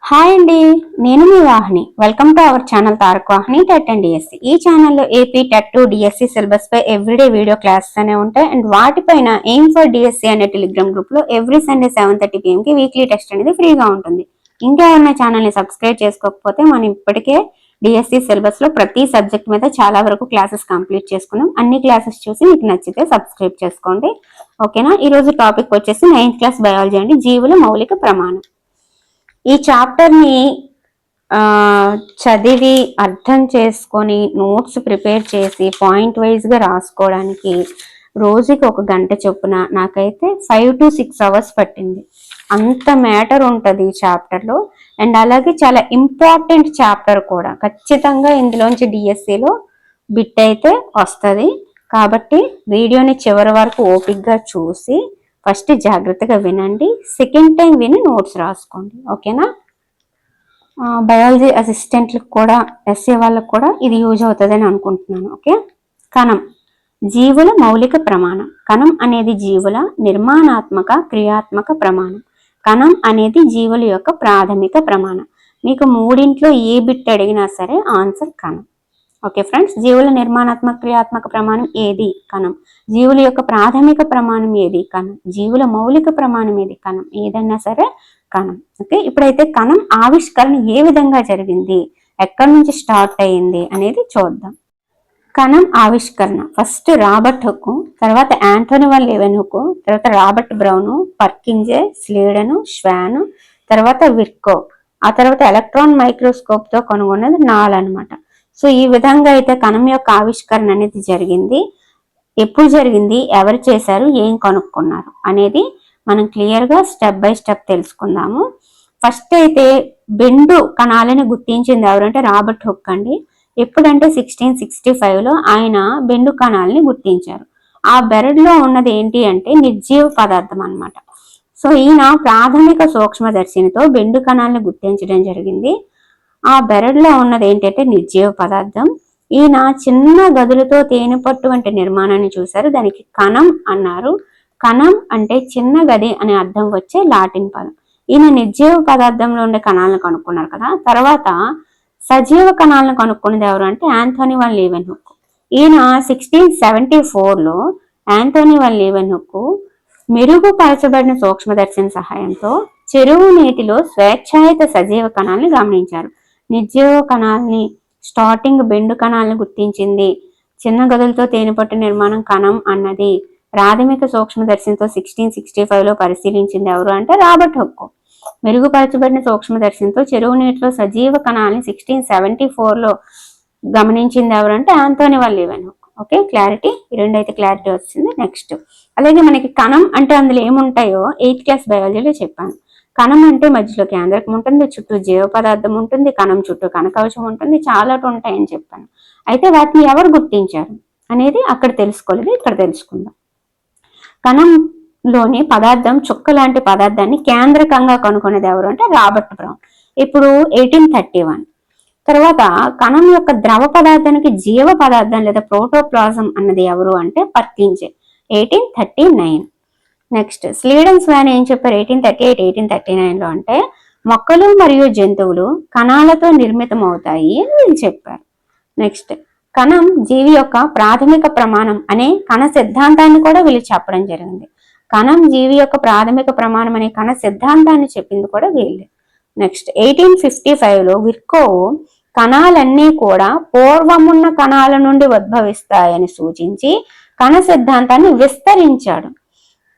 Hi అండి, నేను మీ Vahini. Welcome to our channel Tarak Vahini TET and DSC. ఈ ఛానల్లో ఏపీ టెట్ 2 డిఎస్సి సిలబస్ పై ఎవ్రీడే వీడియో క్లాసెస్ అనే ఉంటాయి. అండ్ వాటిపైన ఎయిమ్ ఫర్ డిఎస్సి అనే టెలిగ్రామ్ గ్రూప్ లో ఎవ్రీ సండే 7:30 PM కి వీక్లీ టెస్ట్ అనేది ఫ్రీగా ఉంటుంది. ఇంకా ఎవరైనా ఛానల్ ని సబ్స్క్రైబ్ చేసుకోకపోతే మనం ఇప్పటికే డిఎస్సి సిలబస్ లో ప్రతి సబ్జెక్ట్ మీద చాలా వరకు క్లాసెస్ కంప్లీట్ చేసుకున్నాం. అన్ని క్లాసెస్ చూసి మీకు నచ్చితే సబ్స్క్రైబ్ చేసుకోండి. ఓకేనా? ఈ రోజు టాపిక్ వచ్చేసి 9th క్లాస్ బయాలజీ అండి, జీవుల మౌలిక ప్రమాణం. ఈ చాప్టర్ ని చదివి అర్థం చేసుకొని నోట్స్ ప్రిపేర్ చేసి పాయింట్ వైజ్ గా రాసుకోవడానికి రోజుకి 1 గంట చొప్పున నాకైతే 5 to 6 hours పట్టింది. అంత మ్యాటర్ ఉంటుంది ఈ చాప్టర్ లో. అండ్ అలాగే చాలా ఇంపార్టెంట్ చాప్టర్ కూడా. ఖచ్చితంగా ఇందులోంచి డిఎస్సిలో బిట్ అయితే వస్తుంది. కాబట్టి వీడియోని చివరి వరకు ఓపిక్గా చూసి ఫస్ట్ జాగ్రత్తగా వినండి, సెకండ్ టైం విని నోట్స్ రాసుకోండి. ఓకేనా? బయాలజీ అసిస్టెంట్లకు కూడా, ఎస్ఏ వాళ్ళకు కూడా ఇది యూజ్ అవుతుందని అనుకుంటున్నాను. ఓకే. కణం జీవుల మౌలిక ప్రమాణం. కణం అనేది జీవుల నిర్మాణాత్మక క్రియాత్మక ప్రమాణం. కణం అనేది జీవుల యొక్క ప్రాథమిక ప్రమాణం. మీకు మూడింట్లో ఏ బిట్ అడిగినా సరే ఆన్సర్ కణం. ఓకే ఫ్రెండ్స్, జీవుల నిర్మాణాత్మక క్రియాత్మక ప్రమాణం ఏది? కణం. జీవుల యొక్క ప్రాథమిక ప్రమాణం ఏది? కణం. జీవుల మౌలిక ప్రమాణం ఏది? కణం. ఏదన్నా సరే కణం. ఓకే. ఇప్పుడైతే కణం ఆవిష్కరణ ఏ విధంగా జరిగింది, ఎక్కడి నుంచి స్టార్ట్ అయ్యింది అనేది చూద్దాం. కణం ఆవిష్కరణ ఫస్ట్ రాబర్ట్ హుక్, తర్వాత యాంథోనీ వాన్ లెవెన్హుక్, తర్వాత రాబర్ట్ బ్రౌన్, పర్కింజే, స్లీడెన్, ష్వాన్, తర్వాత విర్కో, ఆ తర్వాత ఎలక్ట్రాన్ మైక్రోస్కోప్ తో కనుగొన్నది నాల్ అనమాట. సో ఈ విధంగా అయితే కణం యొక్క ఆవిష్కరణ అనేది జరిగింది. ఎప్పుడు జరిగింది, ఎవరు చేశారు, ఏం కనుక్కున్నారు అనేది మనం క్లియర్గా స్టెప్ బై స్టెప్ తెలుసుకుందాము. ఫస్ట్ అయితే బెండు కణాలను గుర్తించింది ఎవరంటే రాబర్ట్ హుక్ అండి. ఎప్పుడంటే 1665లో ఆయన బెండు కణాలని గుర్తించారు. ఆ బెరడులో ఉన్నది ఏంటి అంటే నిర్జీవ పదార్థం అనమాట. సో ఈయన ప్రాథమిక సూక్ష్మదర్శినితో బెండు కణాలను గుర్తించడం జరిగింది. ఆ బెరడులో ఉన్నది ఏంటంటే నిర్జీవ పదార్థం. ఈయన చిన్న గదులతో తేనెపట్టు వంటి నిర్మాణాన్ని చూశారు, దానికి కణం అన్నారు. కణం అంటే చిన్న గది అనే అర్థం వచ్చే లాటిన్ పదం. ఈయన నిర్జీవ పదార్థంలో ఉండే కణాలను కనుక్కున్నారు కదా. తర్వాత సజీవ కణాలను కనుక్కున్నది ఎవరు అంటే యాంథోనీ వాన్ లెవెన్హుక్. ఈయన 1674లో యాంథోనీ వాన్ లెవెన్హుక్ మెరుగుపరచబడిన సూక్ష్మదర్శిని సహాయంతో చెరువు నీటిలో స్వేచ్ఛాయుత సజీవ కణాలను గమనించారు. నిర్జీవ కణాలని, స్టార్టింగ్ బెండు కణాలను గుర్తించింది. చిన్న గదులతో తేనెపట్టు నిర్మాణం కణం అన్నది ప్రాథమిక సూక్ష్మదర్శినితో 1665లో పరిశీలించింది ఎవరు అంటే రాబర్ట్ హుక్. మెరుగుపరచబడిన సూక్ష్మదర్శినితో చెరువు నీటిలో సజీవ కణాలని 1674లో గమనించింది ఎవరు అంటే యాంథోనీ వాన్ లెవెన్హుక్. ఓకే, క్లారిటీ, ఈ రెండు అయితే క్లారిటీ వచ్చింది. నెక్స్ట్ అలాగే మనకి కణం అంటే అందులో ఏముంటాయో 8th క్లాస్ బయాలజీలో చెప్పాను. కణం అంటే మధ్యలో కేంద్రకం ఉంటుంది, చుట్టూ జీవ పదార్థం ఉంటుంది, కణం చుట్టూ కణకవచం ఉంటుంది, చాలా ఉంటాయని చెప్పాను. అయితే వాటిని ఎవరు గుర్తించారు అనేది అక్కడ తెలుసుకోలేదు, ఇక్కడ తెలుసుకుందాం. కణంలోని పదార్థం చుక్క లాంటి పదార్థాన్ని కేంద్రకంగా కనుగొనేది ఎవరు అంటే రాబర్ట్ బ్రౌన్. ఇప్పుడు 1831. తర్వాత కణం యొక్క ద్రవ పదార్థానికి జీవ పదార్థం లేదా ప్రోటోప్లాజం అన్నది ఎవరు అంటే పర్కింజే, 1839. నెక్స్ట్ స్లీడెన్, ష్వాన్ ఏం చెప్పారు 1838, 1839లో అంటే మొక్కలు మరియు జంతువులు కణాలతో నిర్మితం అవుతాయి అని వీళ్ళు చెప్పారు. నెక్స్ట్ కణం జీవి యొక్క ప్రాథమిక ప్రమాణం అనే కణ సిద్ధాంతాన్ని కూడా వీళ్ళు చెప్పడం జరిగింది. కణం జీవి యొక్క ప్రాథమిక ప్రమాణం అనే కణ సిద్ధాంతాన్ని చెప్పింది కూడా వీళ్ళే. నెక్స్ట్ 1855లో విర్కో కణాలన్నీ కూడా పూర్వమున్న కణాల నుండి ఉద్భవిస్తాయని సూచించి కణ సిద్ధాంతాన్ని విస్తరించాడు.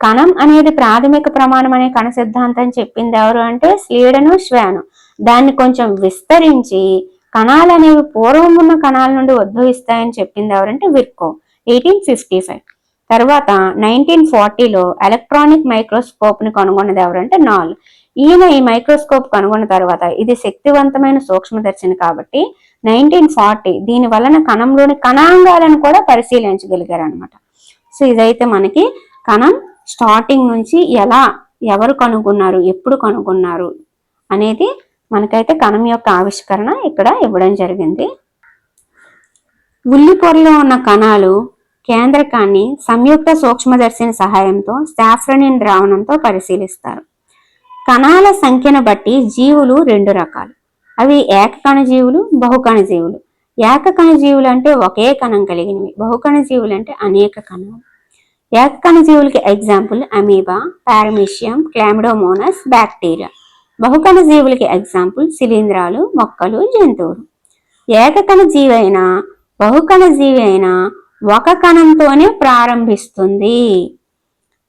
కణం అనేది ప్రాథమిక ప్రమాణం అనే కణ సిద్ధాంతం చెప్పింది ఎవరు అంటే స్లీడెన్, ష్వాన్. దాన్ని కొంచెం విస్తరించి కణాలు అనేవి పూర్వం ఉన్న కణాల నుండి ఉద్భవిస్తాయని చెప్పింది ఎవరంటే విర్కో, 1855. తర్వాత 1940లో ఎలక్ట్రానిక్ మైక్రోస్కోప్ ని కనుగొన్నది ఎవరంటే నాల్. ఈయన ఈ మైక్రోస్కోప్ కనుగొన్న తర్వాత ఇది శక్తివంతమైన సూక్ష్మదర్శిని కాబట్టి 1940 దీని వలన కణంలోని కణాంగాలను కూడా పరిశీలించగలిగారు అనమాట. సో ఇదైతే మనకి కణం స్టార్టింగ్ నుంచి ఎవరు కనుగొన్నారు, ఎప్పుడు కనుగొన్నారు అనేది మనకైతే కణం యొక్క ఆవిష్కరణ ఇక్కడ ఇవ్వడం జరిగింది. ఉల్లి పొరలో ఉన్న కణాలు కేంద్రకాన్ని సంయుక్త సూక్ష్మదర్శిని సహాయంతో సాఫ్రనిన్ ద్రావణంతో పరిశీలిస్తారు. కణాల సంఖ్యను బట్టి జీవులు రెండు రకాలు. అవి ఏకకణ జీవులు, బహుకణ జీవులు. ఏకకణ జీవులు అంటే ఒకే కణం కలిగినవి. బహుకణ జీవులు అంటే అనేక కణాలు. ఏకకణ జీవులకి example amoeba, paramecium, chlamydomonas, bacteria. బహుకణ జీవులకి ఎగ్జాంపుల్ శిలీంధ్రాలు, మొక్కలు, జంతువులు. ఏకకణ జీవి అయినా బహుకణ జీవి అయినా ఒక కణంతోనే ప్రారంభిస్తుంది.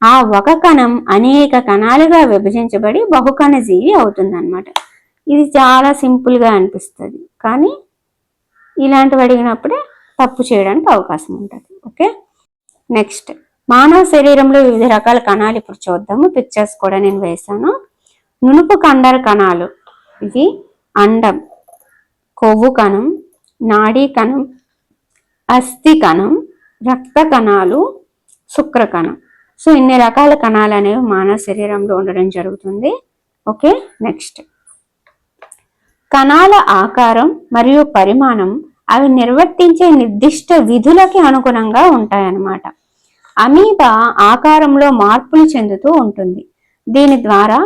ఆ ఒక కణం అనేక కణాలుగా విభజించబడి బహుకణ జీవి అవుతుందన్నమాట. ఇది చాలా సింపుల్గా అనిపిస్తుంది, కానీ ఇలాంటివి అడిగినప్పుడే తప్పు చేయడానికి అవకాశం ఉంటుంది. ఓకే, నెక్స్ట్ మానవ శరీరంలో వివిధ రకాల కణాలు ఇప్పుడు చూద్దాము. పిక్చర్స్ కూడా నేను వేశాను. నునుపు కండర కణాలు, ఇది అండం, కొవ్వు కణం, నాడీ కణం, అస్థి కణం, రక్త కణాలు, శుక్ర కణం. సో ఇన్ని రకాల కణాలు అనేవి మానవ శరీరంలో ఉండడం జరుగుతుంది. ఓకే, నెక్స్ట్ కణాల ఆకారం మరియు పరిమాణం అవి నిర్వర్తించే నిర్దిష్ట విధులకి అనుగుణంగా ఉంటాయన్నమాట. అమీబా ఆకారంలో మార్పులు చెందుతూ ఉంటుంది. దీని ద్వారా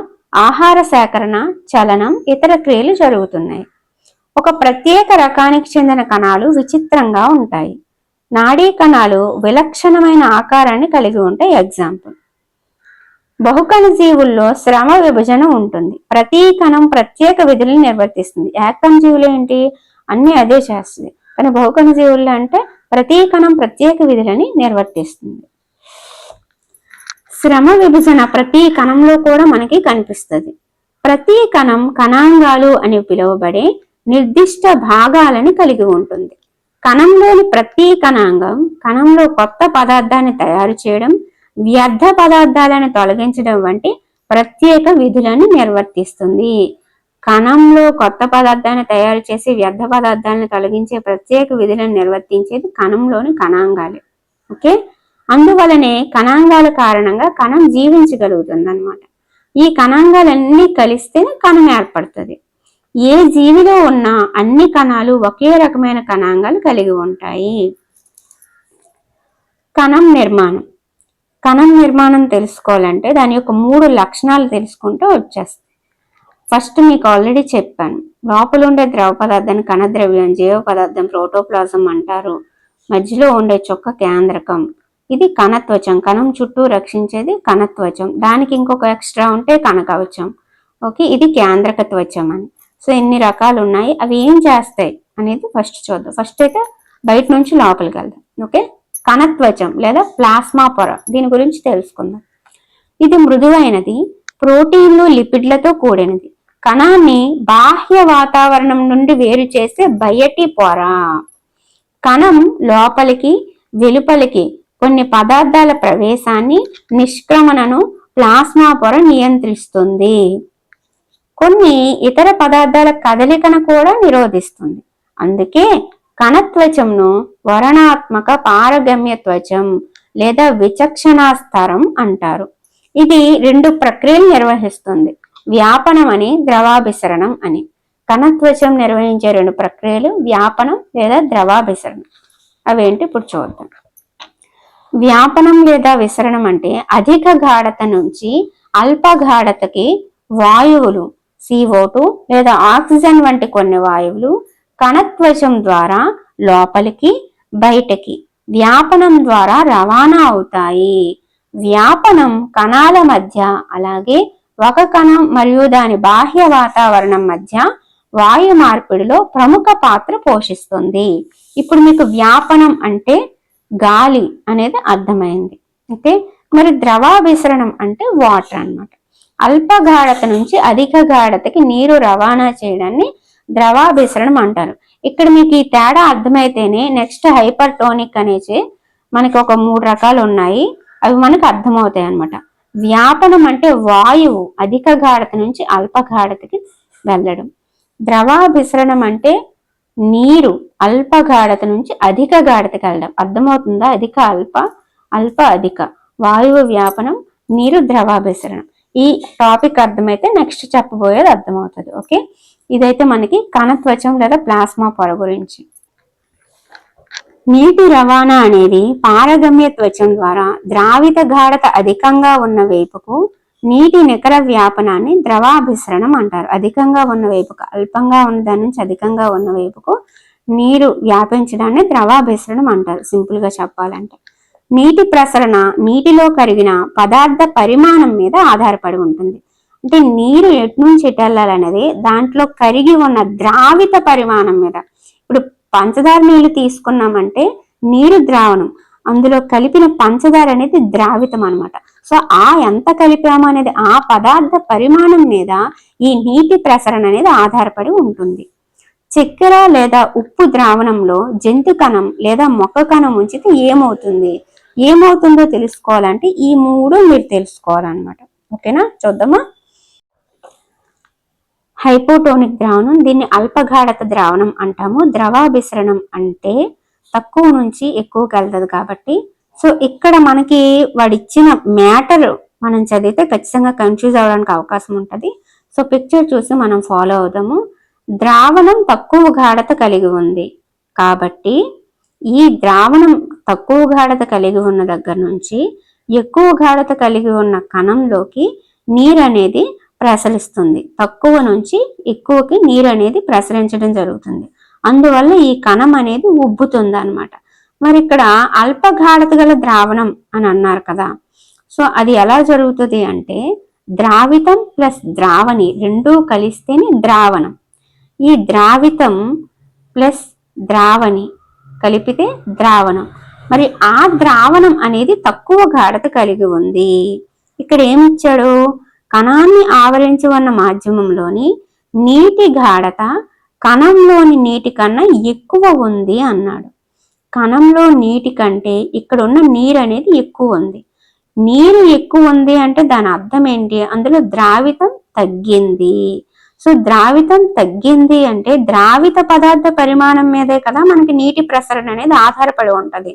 ఆహార సేకరణ, చలనం, ఇతర క్రియలు జరుగుతున్నాయి. ఒక ప్రత్యేక రకానికి చెందిన కణాలు విచిత్రంగా ఉంటాయి. నాడీ కణాలు విలక్షణమైన ఆకారాన్ని కలిగి ఉంటాయి. ఎగ్జాంపుల్ బహుకణ జీవుల్లో శ్రమ విభజన ఉంటుంది. ప్రతి కణం ప్రత్యేక విధులను నిర్వర్తిస్తుంది. ఏకకణ జీవులు ఏంటి, అన్ని అదే చేస్తుంది. కానీ బహుకణ జీవుల్లో అంటే ప్రతి కణం ప్రత్యేక విధులని నిర్వర్తిస్తుంది. శ్రమ విభజన ప్రతి కణంలో కూడా మనకి కనిపిస్తుంది. ప్రతి కణం కణాంగాలు అని పిలువబడే నిర్దిష్ట భాగాలని కలిగి ఉంటుంది. కణంలోని ప్రతి కణాంగం కణంలో కొత్త పదార్థాన్ని తయారు చేయడం, వ్యర్థ పదార్థాలను తొలగించడం వంటి ప్రత్యేక విధులను నిర్వర్తిస్తుంది. కణంలో కొత్త పదార్థాన్ని తయారు చేసి వ్యర్థ పదార్థాలను తొలగించే ప్రత్యేక విధులను నిర్వర్తించేది కణంలోని కణాంగాలే. ఓకే, అందువలనే కణాంగాల కారణంగా కణం జీవించగలుగుతుంది అన్నమాట. ఈ కణాంగాలన్నీ కలిస్తేనే కణం ఏర్పడుతుంది. ఏ జీవిలో ఉన్న అన్ని కణాలు ఒకే రకమైన కణాంగాలు కలిగి ఉంటాయి. కణం నిర్మాణం. కణం నిర్మాణం తెలుసుకోవాలంటే దాని యొక్క 3 లక్షణాలు తెలుసుకుంటే వచ్చేస్తాయి. ఫస్ట్ మీకు ఆల్రెడీ చెప్పాను, లోపల ఉండే ద్రవ పదార్థాన్ని కణద్రవ్యం, జీవ పదార్థం, ప్రోటోప్లాజం అంటారు. మధ్యలో ఉండే చుక్క కేంద్రకం, ఇది కణత్వచం. కణం చుట్టూ రక్షించేది కణత్వచం. దానికి ఇంకొక ఎక్స్ట్రా ఉంటే కణకవచం. ఓకే, ఇది కేంద్రక త్వచం అని. సో ఎన్ని రకాలు ఉన్నాయి, అవి ఏం చేస్తాయి అనేది ఫస్ట్ చూద్దాం. ఫస్ట్ అయితే బయట నుంచి లోపలికి వెళ్దాం. ఓకే, కణత్వచం లేదా ప్లాస్మా పొర, దీని గురించి తెలుసుకుందాం. ఇది మృదువైనది, ప్రోటీన్లు, లిపిడ్లతో కూడినది. కణాన్ని బాహ్య వాతావరణం నుండి వేరు చేసే బయటి పొర. కణం లోపలికి వెలుపలికి కొన్ని పదార్థాల ప్రవేశాన్ని, నిష్క్రమణను ప్లాస్మా పొర నియంత్రిస్తుంది. కొన్ని ఇతర పదార్థాల కదలికను కూడా నిరోధిస్తుంది. అందుకే కణత్వచంను వర్ణాత్మక పారగమ్య త్వచం లేదా విచక్షణాస్తరం అంటారు. ఇది 2 ప్రక్రియలు నిర్వహిస్తుంది, వ్యాపనం అని, ద్రవాభిసరణం అని. కణత్వచం నిర్వహించే 2 ప్రక్రియలు వ్యాపనం లేదా ద్రవాభిసరణం. అవేంటి ఇప్పుడు చూద్దాం. వ్యాపనం లేదా విసరణం అంటే అధిక గాఢత నుంచి అల్ప గాఢతకి వాయువులు, CO2 లేదా ఆక్సిజన్ వంటి కొన్ని వాయువులు కణత్వచం ద్వారా లోపలికి బయటకి వ్యాపనం ద్వారా రవాణా అవుతాయి. వ్యాపనం కణాల మధ్య, అలాగే ఒక కణం మరియు దాని బాహ్య వాతావరణం మధ్య వాయు మార్పిడిలో ప్రముఖ పాత్ర పోషిస్తుంది. ఇప్పుడు మీకు వ్యాపనం అంటే గాలి అనేది అర్థమైంది. ఓకే, మరి ద్రవాభిసరణం అంటే వాటర్ అన్నమాట. అల్ప గాఢత నుంచి అధిక గాఢతకి నీరు రవాణా చేయడాన్ని ద్రవాభిసరణం అంటారు. ఇక్కడ మీకు ఈ తేడా అర్థమైతేనే నెక్స్ట్ హైపర్ టోనిక్ అనేసి మనకి ఒక 3 రకాలు ఉన్నాయి, అవి మనకు అర్థమవుతాయి అన్నమాట. వ్యాపనం అంటే వాయువు అధిక గాఢత నుంచి అల్ప గాఢతకి వెళ్ళడం. ద్రవాభిసరణం అంటే నీరు అల్ప గాఢత నుంచి అధిక గాఢతకి వెళ్ళడం. అర్థమవుతుందా? అధిక అల్ప, అల్ప అధిక, వాయువు వ్యాపనం, నీరు ద్రవాభిసరణం. ఈ టాపిక్ అర్థమైతే నెక్స్ట్ చెప్పబోయేది అర్థమవుతుంది. ఓకే, ఇదైతే మనకి కణత్వచం లేదా ప్లాస్మా పొర గురించి. నీటి రవాణా అనేది పారగమ్య త్వచం ద్వారా ద్రావిత గాఢత అధికంగా ఉన్న వైపుకు నీటి నికర వ్యాపనాన్ని ద్రవాభిసరణం అంటారు. అధికంగా ఉన్న వైపుకు, అల్పంగా ఉన్న దాని నుంచి అధికంగా ఉన్న వైపుకు నీరు వ్యాపించడాన్ని ద్రవాభిసరణం అంటారు సింపుల్ గా చెప్పాలంటే. నీటి ప్రసరణ నీటిలో కరిగిన పదార్థ పరిమాణం మీద ఆధారపడి ఉంటుంది. అంటే నీరు ఎటు నుంచి ఎటు వెళ్ళాలనేది దాంట్లో కరిగి ఉన్న ద్రావిత పరిమాణం మీద. ఇప్పుడు పంచదార నీళ్లు తీసుకున్నామంటే నీరు ద్రావణం, అందులో కలిపిన పంచదార అనేది ద్రావితం అనమాట. సో ఎంత కలిపాము అనేది ఆ పదార్థ పరిమాణం మీద ఈ నీటి ప్రసరణ అనేది ఆధారపడి ఉంటుంది. చక్కెర లేదా ఉప్పు ద్రావణంలో జంతు కణం లేదా మొక్క కణం ఉంచితే ఏమవుతుందో తెలుసుకోవాలంటే ఈ మూడు మీరు తెలుసుకోవాలన్నమాట. ఓకేనా, చూద్దామా. హైపోటోనిక్ ద్రావణం, దీన్ని అల్పగాఢత ద్రావణం అంటాము. ద్రవాభిసరణం అంటే తక్కువ నుంచి ఎక్కువకి వెళ్తుంది కాబట్టి. సో ఇక్కడ మనకి వాడిచ్చిన మ్యాటర్ మనం చదివితే ఖచ్చితంగా కన్ఫ్యూజ్ అవ్వడానికి అవకాశం ఉంటుంది. సో పిక్చర్ చూసి మనం ఫాలో అవుదాము. ద్రావణం తక్కువ గాఢత కలిగి ఉంది కాబట్టి ఈ ద్రావణం తక్కువ గాఢత కలిగి ఉన్న దగ్గర నుంచి ఎక్కువ గాఢత కలిగి ఉన్న కణంలోకి నీరు అనేది ప్రసరిస్తుంది. తక్కువ నుంచి ఎక్కువకి నీరు అనేది ప్రసరించడం జరుగుతుంది. అందువల్ల ఈ కణం అనేది ఉబ్బుతుంది అనమాట. మరి ఇక్కడ అల్పగాఢత గల ద్రావణం అని అన్నారు కదా. సో అది ఎలా జరుగుతుంది అంటే ద్రావితం ప్లస్ ద్రావణి రెండూ కలిస్తేనే ద్రావణం. ఈ ద్రావితం ప్లస్ ద్రావణి కలిపితే ద్రావణం. మరి ఆ ద్రావణం అనేది తక్కువ గాఢత కలిగి ఉంది. ఇక్కడ ఏమిచ్చాడు, కణాన్ని ఆవరించి ఉన్న మాధ్యమంలోని నీటి గాఢత కణంలోని నీటి కన్నా ఎక్కువ ఉంది అన్నాడు. కణంలో నీటి కంటే ఇక్కడ ఉన్న నీరు అనేది ఎక్కువ ఉంది. నీరు ఎక్కువ ఉంది అంటే దాని అర్థం ఏంటి, అందులో ద్రావితం తగ్గింది. సో ద్రావితం తగ్గింది అంటే ద్రావిత పదార్థ పరిమాణం మీదే కదా మనకి నీటి ప్రసరణ అనేది ఆధారపడి ఉంటది.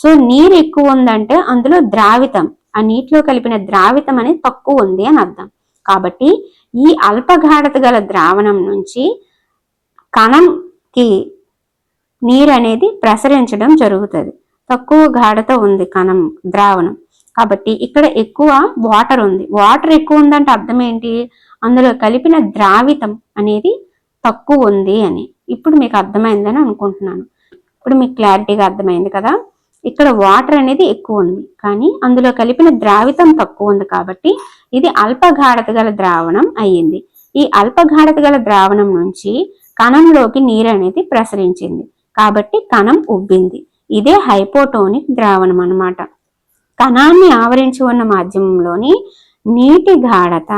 సో నీరు ఎక్కువ ఉందంటే అందులో ద్రావితం, ఆ నీటిలో కలిపిన ద్రావితం అనేది తక్కువ ఉంది అని అర్థం. కాబట్టి ఈ అల్పగాఢత గల ద్రావణం నుంచి కణంకి నీరు అనేది ప్రసరించడం జరుగుతుంది. తక్కువ గాఢత ఉంది కణం ద్రావణం కాబట్టి ఇక్కడ ఎక్కువ వాటర్ ఉంది. వాటర్ ఎక్కువ ఉందంటే అర్థం ఏంటి, అందులో కలిపిన ద్రావితం అనేది తక్కువ ఉంది అని. ఇప్పుడు మీకు అర్థమైందని అనుకుంటున్నాను. ఇప్పుడు మీకు క్లారిటీగా అర్థమైంది కదా. ఇక్కడ వాటర్ అనేది ఎక్కువ ఉంది కానీ అందులో కలిపిన ద్రావితం తక్కువ ఉంది కాబట్టి ఇది అల్పగాఢత గల ద్రావణం అయ్యింది. ఈ అల్పగాఢత గల ద్రావణం నుంచి కణంలోకి నీరు అనేది ప్రసరించింది కాబట్టి కణం ఉబ్బింది. ఇదే హైపోటోనిక్ ద్రావణం అన్నమాట. కణాన్ని ఆవరించి ఉన్న మాధ్యమంలోని నీటి గాఢత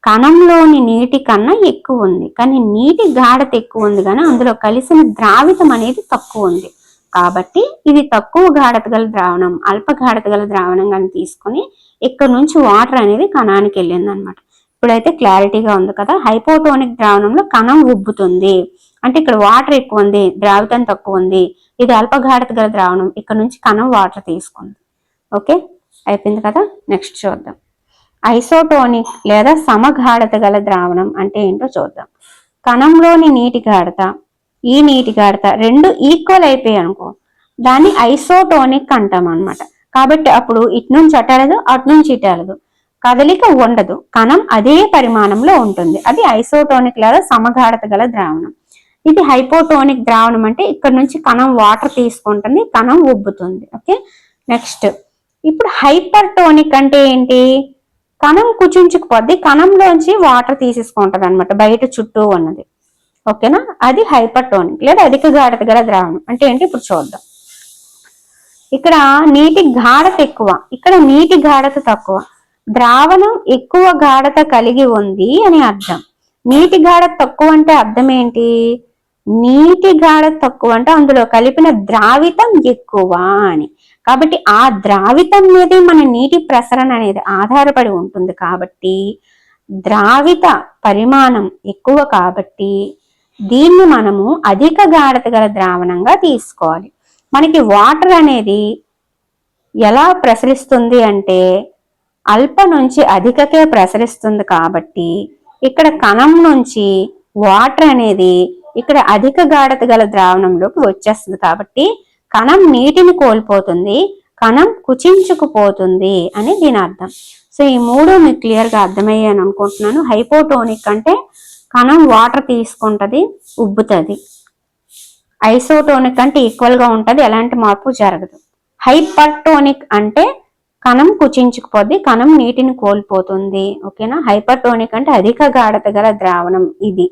కణంలోని నీటి కన్నా ఎక్కువ ఉంది కానీ నీటి గాఢత ఎక్కువ ఉంది కానీ అందులో కలిసిన ద్రావితం అనేది తక్కువ ఉంది కాబట్టి ఇది తక్కువ గాఢత గల ద్రావణం, అల్ప గాఢత గల ద్రావణం కానీ తీసుకొని ఇక్కడ నుంచి వాటర్ అనేది కణానికి వెళ్ళింది అనమాట. ఇప్పుడైతే క్లారిటీగా ఉంది కదా. హైపోటోనిక్ ద్రావణంలో కణం ఉబ్బుతుంది అంటే ఇక్కడ వాటర్ ఎక్కువ ఉంది, ద్రావితం తక్కువ ఉంది. ఇది అల్పగాఢత గల ద్రావణం, ఇక్కడ నుంచి కణం వాటర్ తీసుకుంది. ఓకే, అయిపోయింది కదా. నెక్స్ట్ చూద్దాం. ఐసోటోనిక్ లేదా సమగాఢత గల ద్రావణం అంటే ఏంటో చూద్దాం. కణంలోని నీటి గాఢత, ఈ నీటి గాఢత రెండు ఈక్వల్ అయిపోయాయి అనుకో, దాన్ని ఐసోటోనిక్ అంటాం అనమాట. కాబట్టి అప్పుడు ఇటు నుంచి అటలదు, అటు నుంచి ఇటలదు, కదలిక ఉండదు, కణం అదే పరిమాణంలో ఉంటుంది. అది ఐసోటోనిక్ లేదా సమగాఢత గల ద్రావణం. ఇది హైపోటోనిక్ ద్రావణం అంటే ఇక్కడ నుంచి కణం వాటర్ తీసుకుంటుంది, కణం ఉబ్బుతుంది. ఓకే, నెక్స్ట్ ఇప్పుడు హైపర్టోనిక్ అంటే ఏంటి, కణం కుచించుకుపోద్ది, కణంలోంచి వాటర్ తీసేసుకుంటది అనమాట బయట చుట్టూ ఉన్నది. ఓకేనా, అది హైపర్టోనిక్ లేదా అధిక గాఢత గల ద్రావణం అంటే ఏంటి ఇప్పుడు చూద్దాం. ఇక్కడ నీటి గాఢత ఎక్కువ, ఇక్కడ నీటి గాఢత తక్కువ. ద్రావణం ఎక్కువ గాఢత కలిగి ఉంది అని అర్థం. నీటి గాఢత తక్కువ అంటే అర్థం ఏంటి, నీటి గాఢత తక్కువ అంటే అందులో కలిపిన ద్రావితం ఎక్కువ అని. కాబట్టి ఆ ద్రావితం మీదే మన నీటి ప్రసరణ అనేది ఆధారపడి ఉంటుంది కాబట్టి ద్రావిత పరిమాణం ఎక్కువ కాబట్టి దీన్ని మనము అధిక గాఢత గల ద్రావణంగా తీసుకోవాలి. మనకి వాటర్ అనేది ఎలా ప్రసరిస్తుంది అంటే అల్ప నుంచి అధికకే ప్రసరిస్తుంది కాబట్టి ఇక్కడ కణం నుంచి వాటర్ అనేది ఇక్కడ అధిక గాఢత గల ద్రావణంలోకి వచ్చేస్తుంది కాబట్టి కణం నీటిని కోల్పోతుంది, కణం కుచించుకుపోతుంది అని దీని అర్థం. సో ఈ మూడు మీకు క్లియర్గా అర్థమయ్యాను అనుకుంటున్నాను. హైపోటోనిక్ అంటే కణం వాటర్ తీసుకుంటది, ఉబ్బుతుంది. ఐసోటోనిక్ అంటే ఈక్వల్గా ఉంటుంది, ఎలాంటి మార్పు జరగదు. హైపర్టోనిక్ అంటే కణం కుచించుకుపోద్ది, కణం నీటిని కోల్పోతుంది. ఓకేనా. హైపర్టోనిక్ అంటే అధిక గాఢత గల ద్రావణం ఇది.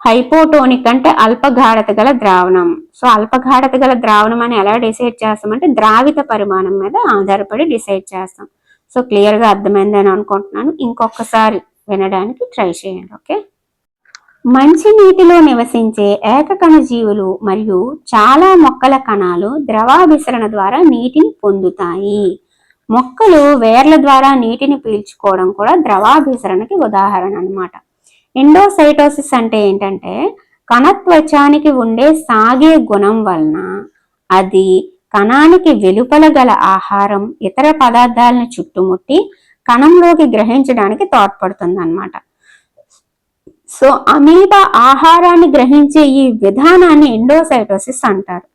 హైపోటోనిక్ అంటే అల్పగాఢత గల ద్రావణం. సో అల్పగాఢత గల ద్రావణం అని ఎలా డిసైడ్ చేస్తామంటే ద్రావిత పరిమాణం మీద ఆధారపడి డిసైడ్ చేస్తాం. సో క్లియర్గా అర్థమైందని అనుకుంటున్నాను. ఇంకొకసారి వినడానికి ట్రై చేయండి. ఓకే. మంచి నీటిలో నివసించే ఏకకణ జీవులు మరియు చాలా మొక్కల కణాలు ద్రవాభిసరణ ద్వారా నీటిని పొందుతాయి. మొక్కలు వేర్ల ద్వారా నీటిని పీల్చుకోవడం కూడా ద్రవాభిసరణకి ఉదాహరణ అన్నమాట. ఎండోసైటోసిస్ అంటే ఏంటంటే కణత్వచానికి ఉండే సాగే గుణం వలన అది కణానికి వెలుపల గల ఆహారం ఇతర పదార్థాలను చుట్టుముట్టి కణంలోకి గ్రహించడానికి తోడ్పడుతుంది అన్నమాట. సో అమీబా ఆహారాన్ని గ్రహించే ఈ విధానాన్ని ఎండోసైటోసిస్ అంటారు.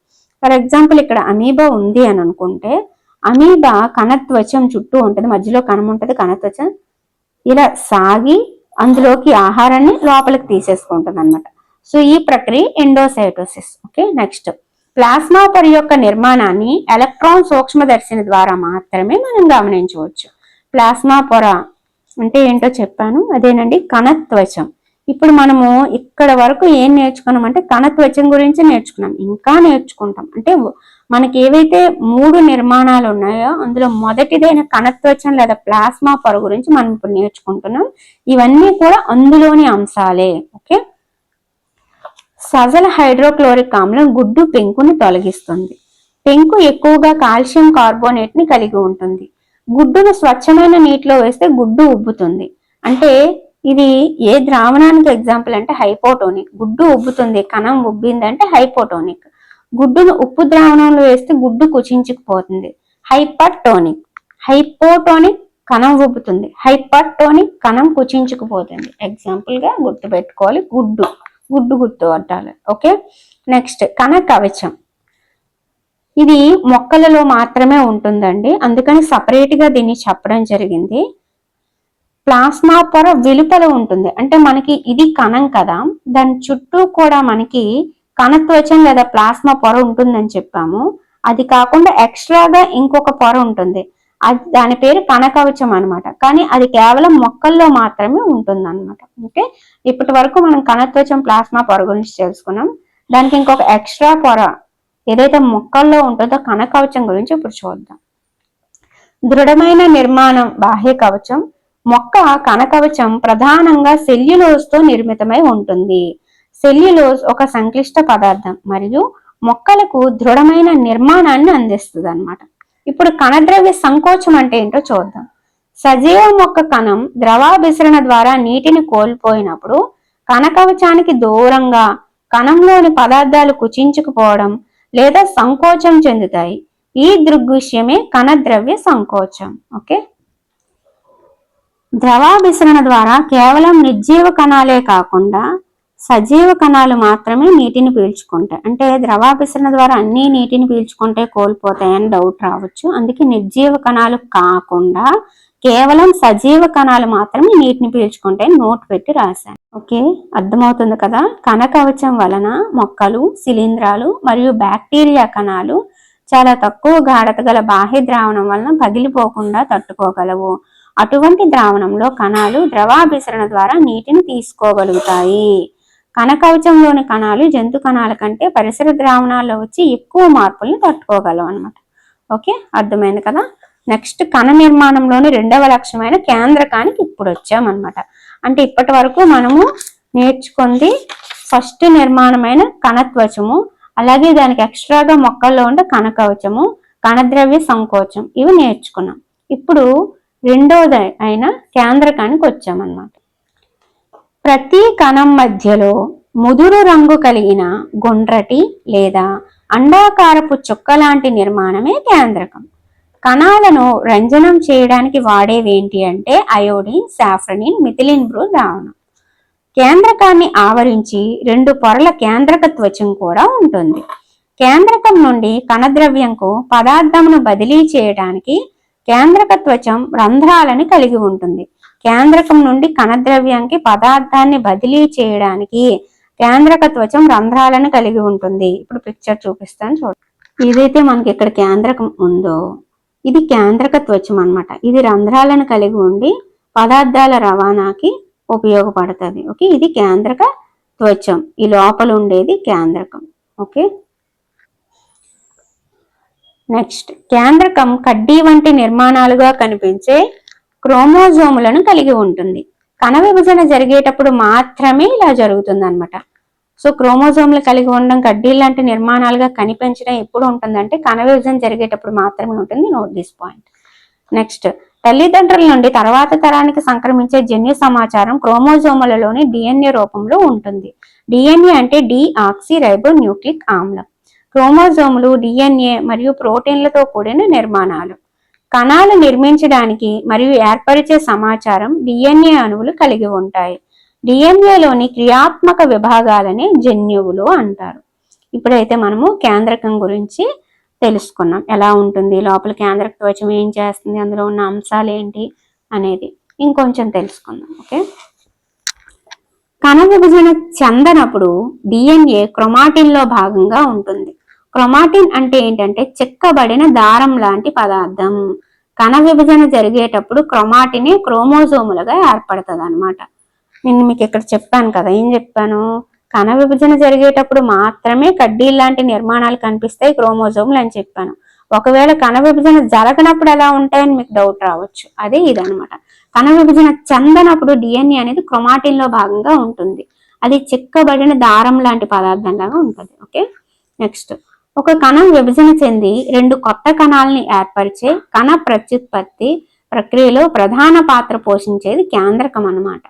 ఫర్ ఎగ్జాంపుల్ ఇక్కడ అమీబా ఉంది అని అనుకుంటే అమీబా కణత్వచం చుట్టూ ఉంటుంది, మధ్యలో కణం ఉంటుంది, కణత్వచం ఇలా సాగి అందులోకి ఆహారాన్ని లోపలికి తీసేసుకుంటుంది అనమాట. సో ఈ ప్రక్రియ ఎండోసైటోసిస్. ఓకే. నెక్స్ట్ ప్లాస్మా పొర యొక్క నిర్మాణాన్ని ఎలక్ట్రాన్ సూక్ష్మదర్శిని ద్వారా మాత్రమే మనం గమనించవచ్చు. ప్లాస్మా పొర అంటే ఏంటో చెప్పాను, అదేనండి కణత్వచం. ఇప్పుడు మనము ఇక్కడ వరకు ఏం నేర్చుకున్నాం అంటే కణత్వచం గురించి నేర్చుకున్నాం, ఇంకా నేర్చుకుంటాం. అంటే మనకి ఏవైతే 3 నిర్మాణాలు ఉన్నాయో అందులో మొదటిదైన కణత్వచం లేదా ప్లాస్మా పొర గురించి మనం ఇప్పుడు నేర్చుకుంటున్నాం. ఇవన్నీ కూడా అందులోని అంశాలే. ఓకే. సజల హైడ్రోక్లోరిక్ ఆమ్లం గుడ్డు పెంకుని తొలగిస్తుంది. పెంకు ఎక్కువగా కాల్షియం కార్బోనేట్ ని కలిగి ఉంటుంది. గుడ్డును స్వచ్ఛమైన నీటిలో వేస్తే గుడ్డు ఉబ్బుతుంది. అంటే ఇది ఏ ద్రావణానికి ఎగ్జాంపుల్ అంటే హైపోటోనిక్. గుడ్డు ఉబ్బుతుంది, కణం ఉబ్బింది అంటే హైపోటోనిక్. గుడ్డును ఉప్పు ద్రావణంలో వేస్తే గుడ్డు కుచించుకుపోతుంది. హైపర్టోనిక్. హైపోటోనిక్ కణం ఉబ్బుతుంది, హైపర్టోనిక్ కణం కుచించుకుపోతుంది. ఎగ్జాంపుల్ గా గుర్తు పెట్టుకోవాలి, గుడ్డు గుర్తు పట్టాలి. ఓకే. నెక్స్ట్ కణ కవచం. ఇది మొక్కలలో మాత్రమే ఉంటుందండి, అందుకని సపరేట్ గా దీన్ని చెప్పడం జరిగింది. ప్లాస్మా పొర వెలుపల ఉంటుంది, అంటే మనకి ఇది కణం కదా, దాని చుట్టూ కూడా మనకి కణత్వచం లేదా ప్లాస్మా పొర ఉంటుందని చెప్పాము. అది కాకుండా ఎక్స్ట్రాగా ఇంకొక పొర ఉంటుంది, దాని పేరు కణకవచం అనమాట. కానీ అది కేవలం మొక్కల్లో మాత్రమే ఉంటుంది అనమాట. ఓకే. ఇప్పటి వరకు మనం కణత్వచం ప్లాస్మా పొర గురించి తెలుసుకున్నాం. దానికి ఇంకొక ఎక్స్ట్రా పొర ఏదైతే మొక్కల్లో ఉంటుందో కణకవచం గురించి ఇప్పుడు చూద్దాం. దృఢమైన నిర్మాణం బాహ్య కవచం. మొక్క కణకవచం ప్రధానంగా సెల్యులోజ్ తో నిర్మితమై ఉంటుంది. సెల్యులోజ్ ఒక సంక్లిష్ట పదార్థం మరియు మొక్కలకు దృఢమైన నిర్మాణాన్ని అందిస్తుంది అన్నమాట. ఇప్పుడు కణద్రవ్య సంకోచం అంటే ఏంటో చూద్దాం. సజీవ మొక్క కణం ద్రవాభిసరణ ద్వారా నీటిని కోల్పోయినప్పుడు కణకవచానికి దూరంగా కణంలోని పదార్థాలు కుచించుకుపోవడం లేదా సంకోచం చెందుతాయి. ఈ దృగ్విషయమే కణద్రవ్య సంకోచం. ఓకే. ద్రవాభిసరణ ద్వారా కేవలం నిర్జీవ కణాలే కాకుండా సజీవ కణాలు మాత్రమే నీటిని పీల్చుకుంటాయి. అంటే ద్రవాభిసరణ ద్వారా అన్ని నీటిని పీల్చుకుంటే కోల్పోతాయని డౌట్ రావచ్చు. అందుకే నిర్జీవ కణాలు కాకుండా కేవలం సజీవ కణాలు మాత్రమే నీటిని పీల్చుకుంటాయని నోట్ పెట్టి రాశాను. ఓకే. అర్థమవుతుంది కదా. కణకవచం వలన మొక్కలు, శిలీంధ్రాలు మరియు బ్యాక్టీరియా కణాలు చాలా తక్కువ గాఢత గల బాహ్య ద్రావణం వలన పగిలిపోకుండా తట్టుకోగలవు. అటువంటి ద్రావణంలో కణాలు ద్రవాభిసరణ ద్వారా నీటిని తీసుకోగలుగుతాయి. కణకవచంలోని కణాలు జంతు కణాల కంటే పరిసర ద్రావణాల్లో వచ్చి ఎక్కువ మార్పుల్ని తట్టుకోగలవు అనమాట. ఓకే. అర్థమైంది కదా. నెక్స్ట్ కణ నిర్మాణంలోని 2వ లక్షణమైన కేంద్రకానికి ఇప్పుడు వచ్చామన్నమాట. అంటే ఇప్పటి వరకు మనము నేర్చుకుంది ఫస్ట్ నిర్మాణమైన కణత్వచము, అలాగే దానికి ఎక్స్ట్రాగా మొక్కల్లో ఉండే కణకవచము, కణద్రవ్య సంకోచం, ఇవి నేర్చుకున్నాం. ఇప్పుడు రెండోది అయిన కేంద్రకానికి వచ్చామన్నమాట. ప్రతి కణం మధ్యలో ముదురు రంగు కలిగిన గుండ్రటి లేదా అండాకారపు చుక్క లాంటి నిర్మాణమే కేంద్రకం. కణాలను రంజనం చేయడానికి వాడేవేంటి అంటే అయోడిన్, సాఫ్రనిన్, మిథిలిన్ బ్రూ ద్రావణం. కేంద్రకాన్ని ఆవరించి 2 పొరల కేంద్రక త్వచం కూడా ఉంటుంది. కేంద్రకం నుండి కణద్రవ్యంకు పదార్థమును బదిలీ చేయడానికి కేంద్రక త్వచం రంధ్రాలను కలిగి ఉంటుంది. కేంద్రకం నుండి కణద్రవ్యానికి పదార్థాన్ని బదిలీ చేయడానికి కేంద్రక త్వచం రంధ్రాలను కలిగి ఉంటుంది. ఇప్పుడు పిక్చర్ చూపిస్తాను చూడండి. ఏదైతే మనకి ఇక్కడ కేంద్రకం ఉందో ఇది కేంద్రక త్వచం అన్నమాట. ఇది రంధ్రాలను కలిగి ఉండి పదార్థాల రవాణాకి ఉపయోగపడుతుంది. ఓకే, ఇది కేంద్రక త్వచం. ఈ లోపల ఉండేది కేంద్రకం. ఓకే, నెక్స్ట్ కేంద్రకం కడ్డీ వంటి నిర్మాణాలుగా కనిపించే క్రోమోజోములను కలిగి ఉంటుంది. కణ విభజన జరిగేటప్పుడు మాత్రమే ఇలా జరుగుతుంది అనమాట. సో క్రోమోజోములు కలిగి ఉండడం కడ్డీ లాంటి నిర్మాణాలుగా కనిపించడం ఎప్పుడు ఉంటుందంటే కణ విభజన జరిగేటప్పుడు మాత్రమే ఉంటుంది. Note this point. నెక్స్ట్ తల్లిదండ్రుల నుండి తర్వాత తరానికి సంక్రమించే జన్యు సమాచారం క్రోమోజోములలోని డిఎన్ఏ రూపంలో ఉంటుంది. డిఎన్ఏ అంటే డిఆక్సీ రైబో న్యూక్లిక్ ఆమ్లం. క్రోమోజోములు డిఎన్ఏ మరియు ప్రోటీన్లతో కూడిన నిర్మాణాలు. కణాలు నిర్మించడానికి మరియు ఏర్పరిచే సమాచారం డిఎన్ఏ అణువులు కలిగి ఉంటాయి. డిఎన్ఏలోని క్రియాత్మక విభాగాలనే జన్యువులు అంటారు. ఇప్పుడైతే మనము కేంద్రకం గురించి తెలుసుకున్నాం. ఎలా ఉంటుంది, లోపల కేంద్రక త్వచం ఏం చేస్తుంది, అందులో ఉన్న అంశాలు ఏంటి అనేది ఇంకొంచెం తెలుసుకుందాం. ఓకే, కణ విభజన చెందనప్పుడు డిఎన్ఏ క్రోమాటిన్ లో భాగంగా ఉంటుంది. క్రోమాటిన్ అంటే ఏంటంటే చెక్కబడిన దారం లాంటి పదార్థం. కణ విభజన జరిగేటప్పుడు క్రోమాటినే క్రోమోజోములుగా ఏర్పడుతుంది అనమాట. నేను మీకు ఇక్కడ చెప్పాను కదా, ఏం చెప్పాను, కణ విభజన జరిగేటప్పుడు మాత్రమే కడ్డీలు లాంటి నిర్మాణాలు కనిపిస్తాయి క్రోమోజోములు అని చెప్పాను. ఒకవేళ కణ విభజన జరగనప్పుడు ఎలా ఉంటాయని మీకు డౌట్ రావచ్చు. అదే ఇదనమాట. కణ విభజన చెందనప్పుడు డిఎన్ఏ అనేది క్రోమాటిన్ లో భాగంగా ఉంటుంది. అది చిక్కబడిన దారం లాంటి పదార్థం లాగా ఉంటుంది. ఓకే, నెక్స్ట్ ఒక కణం విభజన చెంది రెండు కొత్త కణాలని ఏర్పరిచే కణ ప్రత్యుత్పత్తి ప్రక్రియలో ప్రధాన పాత్ర పోషించేది కేంద్రకం అన్నమాట.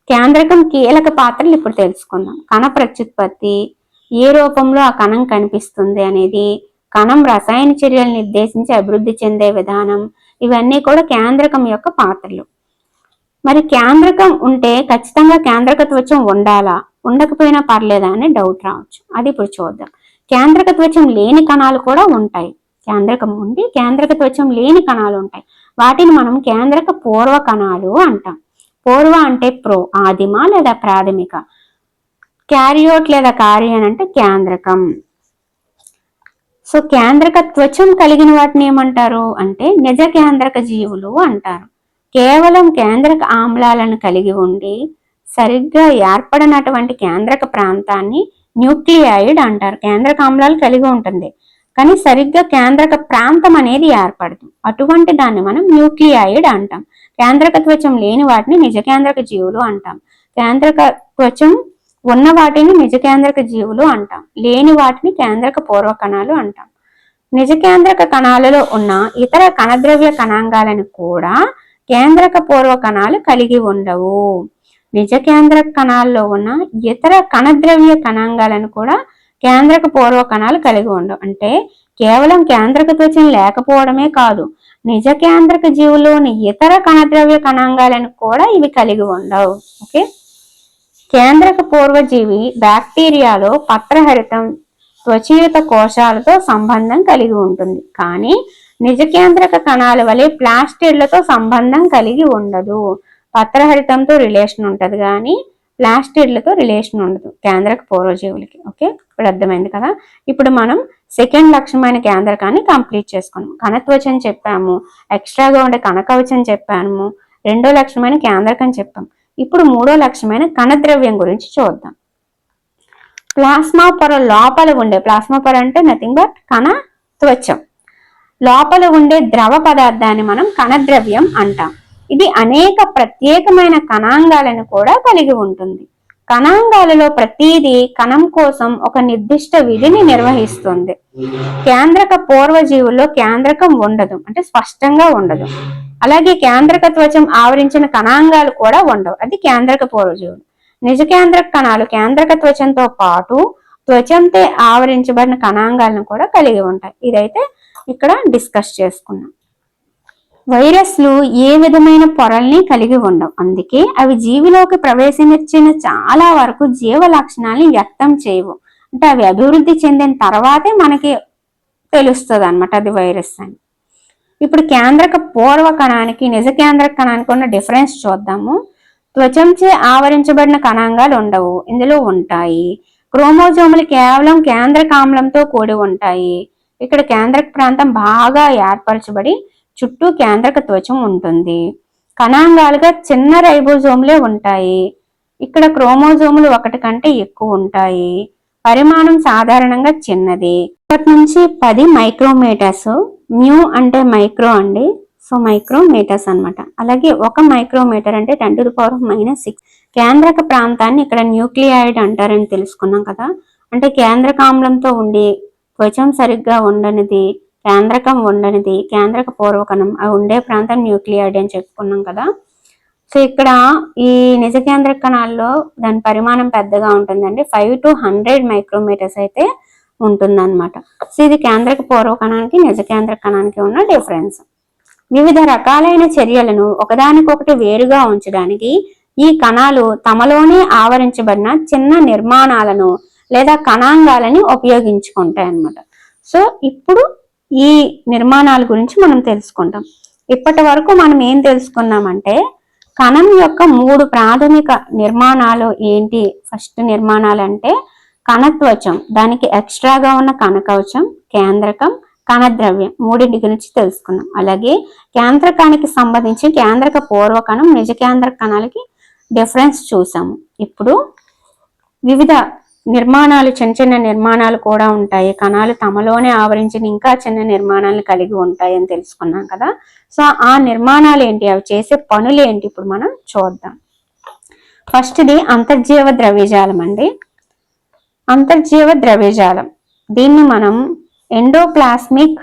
కేంద్రకం కీలక పాత్రలు ఇప్పుడు తెలుసుకుందాం. కణ ప్రత్యుత్పత్తి, ఏ రూపంలో ఆ కణం కనిపిస్తుంది అనేది, కణం రసాయన చర్యలు నిర్దేశించి అభివృద్ధి చెందే విధానం, ఇవన్నీ కూడా కేంద్రకం యొక్క పాత్రలు. మరి కేంద్రకం ఉంటే ఖచ్చితంగా కేంద్రక త్వచం ఉండాలా, ఉండకపోయినా పర్లేదా అని డౌట్ రావచ్చు. అది ఇప్పుడు చూద్దాం. కేంద్రక త్వచం లేని కణాలు కూడా ఉంటాయి. కేంద్రకం ఉండి కేంద్రక త్వచం లేని కణాలు ఉంటాయి. వాటిని మనం కేంద్రక పూర్వ కణాలు అంటాం. పూర్వ అంటే ఆదిమ లేదా ప్రాథమిక, క్యారియోట్ లేదా కార్యన్ అంటే కేంద్రకం. సో కేంద్రక త్వచం కలిగిన వాటిని ఏమంటారు అంటే నిజ కేంద్రక జీవులు అంటారు. కేవలం కేంద్రక ఆమ్లాలను కలిగి ఉండి సరిగ్గా ఏర్పడినటువంటి కేంద్రక ప్రాంతాన్ని న్యూక్లియాయిడ్ అంటారు. కేంద్రక ఆమ్లాలు కలిగి ఉంటుంది కానీ సరిగ్గా కేంద్రక ప్రాంతం అనేది ఏర్పడదు. అటువంటి దాన్ని మనం న్యూక్లియాయిడ్ అంటాం. కేంద్రక త్వచం లేని వాటిని నిజ కేంద్రక జీవులు అంటాం. కేంద్రక త్వచం ఉన్న వాటిని నిజ కేంద్రక జీవులు అంటాం. లేని వాటిని కేంద్రక పూర్వ కణాలు అంటాం. నిజ కేంద్రక కణాలలో ఉన్న ఇతర కణద్రవ్య కణాంగాలను కూడా కేంద్రక పూర్వ కణాలు కలిగి ఉండవు. నిజ కేంద్రక కణాల్లో ఉన్న ఇతర కణద్రవ్య కణాంగాలను కూడా కేంద్రక పూర్వ కణాలు కలిగి ఉండవు. అంటే కేవలం కేంద్రక త్వచం లేకపోవడమే కాదు, నిజ కేంద్రక జీవులోని ఇతర కణద్రవ్య కణాంగాలను కూడా ఇవి కలిగి ఉండవు. ఓకే, కేంద్రక పూర్వజీవి బ్యాక్టీరియాలో పత్రహరితం త్వచీయుత కోశాలతో సంబంధం కలిగి ఉంటుంది. కానీ నిజ కేంద్రక కణాల వలె ప్లాస్టిడ్లతో సంబంధం కలిగి ఉండదు. పత్రహరితంతో రిలేషన్ ఉంటది కానీ ప్లాస్టిడ్లతో రిలేషన్ ఉండదు కేంద్రక పూర్వజీవులకి. ఓకే, ఇప్పుడు అర్థమైంది కదా. ఇప్పుడు మనం సెకండ్ లక్షణమైన కేంద్రకాన్ని కంప్లీట్ చేసుకున్నాం. కణత్వచం చెప్పాము, ఎక్స్ట్రాగా ఉండే కణకవచం చెప్పాము, రెండో లక్షణమైన కేంద్రకం చెప్పాము. ఇప్పుడు మూడో లక్షణమైన కణద్రవ్యం గురించి చూద్దాం. ప్లాస్మా పొర లోపల ఉండే, ప్లాస్మా పొర అంటే నథింగ్ బట్ కణ త్వచం లోపల ఉండే ద్రవ పదార్థాన్ని మనం కణద్రవ్యం అంటాం. ఇది అనేక ప్రత్యేకమైన కణాంగాలను కూడా కలిగి ఉంటుంది. కణాంగాలలో ప్రతిదీ కణం కోసం ఒక నిర్దిష్ట విధిని నిర్వహిస్తుంది. కేంద్రక పూర్వజీవుల్లో కేంద్రకం ఉండదు, అంటే స్పష్టంగా ఉండదు. అలాగే కేంద్రక త్వచం ఆవరించిన కణాంగాలు కూడా ఉండవు, అది కేంద్రక పూర్వజీవులు. నిజ కేంద్రక కణాలు కేంద్రక త్వచంతో పాటు త్వచంతో ఆవరించబడిన కణాంగాలను కూడా కలిగి ఉంటాయి. ఇదైతే ఇక్కడ డిస్కస్ చేసుకున్నాం. వైరస్లు ఏ విధమైన పొరల్ని కలిగి ఉండవు, అందుకే అవి జీవిలోకి ప్రవేశించిన చాలా వరకు జీవ లక్షణాలని వ్యక్తం చేయవు. అంటే అవి అభివృద్ధి చెందిన తర్వాతే మనకి తెలుస్తుంది అనమాట అది వైరస్ అని. ఇప్పుడు కేంద్రక పూర్వ కణానికి నిజ కేంద్రక కణానికి ఉన్న డిఫరెన్స్ చూద్దాము. త్వచంచే ఆవరించబడిన కణాంగాలు ఉండవు, ఇందులో ఉంటాయి. క్రోమోజోములు కేవలం కేంద్రక ఆమ్లంతో కూడి ఉంటాయి. ఇక్కడ కేంద్రక ప్రాంతం బాగా ఏర్పరచబడి చుట్టూ కేంద్రక త్వచం ఉంటుంది. కణాంగాలుగా చిన్న రైబోజోములే ఉంటాయి. ఇక్కడ క్రోమోజోములు 1 కంటే ఎక్కువ ఉంటాయి. పరిమాణం సాధారణంగా చిన్నది, 1 నుంచి 10 మైక్రోమీటర్స్. మ్యూ అంటే మైక్రో అండి, సో మైక్రోమీటర్స్ అనమాట. అలాగే 1 మైక్రోమీటర్ అంటే 10⁻⁻⁶. కేంద్రక ప్రాంతాన్ని ఇక్కడ న్యూక్లియాయిడ్ అంటారని తెలుసుకున్నాం కదా. అంటే కేంద్రకామ్లంతో ఉండి త్వచం సరిగ్గా ఉండనిది, కేంద్రకం ఉండనిది, కేంద్రక పూర్వకణం అవి ఉండే ప్రాంతం న్యూక్లియాయిడ్ అని చెప్పుకున్నాం కదా. సో ఇక్కడ ఈ నిజ కేంద్రక కణాల్లో దాని పరిమాణం పెద్దగా ఉంటుందండి, 5 to 100 మైక్రోమీటర్స్ అయితే ఉంటుందన్నమాట. సో ఇది కేంద్రక పూర్వకణానికి నిజ కేంద్రక కణానికి ఉన్న డిఫరెన్స్. వివిధ రకాలైన చర్యలను ఒకదానికొకటి వేరుగా ఉంచడానికి ఈ కణాలు తమలోనే ఆవరించబడిన చిన్న నిర్మాణాలను లేదా కణాంగాలని ఉపయోగించుకుంటాయి అన్నమాట. సో ఇప్పుడు ఈ నిర్మాణాల గురించి మనం తెలుసుకుంటాం. ఇప్పటి వరకు మనం ఏం తెలుసుకున్నామంటే కణం యొక్క 3 ప్రాథమిక నిర్మాణాలు ఏంటి. ఫస్ట్ నిర్మాణాలు అంటే కణత్వచం, దానికి ఎక్స్ట్రాగా ఉన్న కణకవచం, కేంద్రకం, కణద్రవ్యం, 3 గురించి తెలుసుకున్నాం. అలాగే కేంద్రకానికి సంబంధించి కేంద్రక పూర్వకణం, నిజ కేంద్రక కణాలకి డిఫరెన్స్ చూసాము. ఇప్పుడు వివిధ నిర్మాణాలు, చిన్న చిన్న నిర్మాణాలు కూడా ఉంటాయి. కణాలు తమలోనే ఆవరించిన ఇంకా చిన్న నిర్మాణాలను కలిగి ఉంటాయి అని తెలుసుకున్నాం కదా. సో ఆ నిర్మాణాలు ఏంటి, అవి చేసే పనులు ఏంటి ఇప్పుడు మనం చూద్దాం. ఫస్ట్ది అంతర్జీవ ద్రవ్యజాలం అండి. అంతర్జీవ ద్రవ్యజాలం, దీన్ని మనం ఎండోప్లాస్మిక్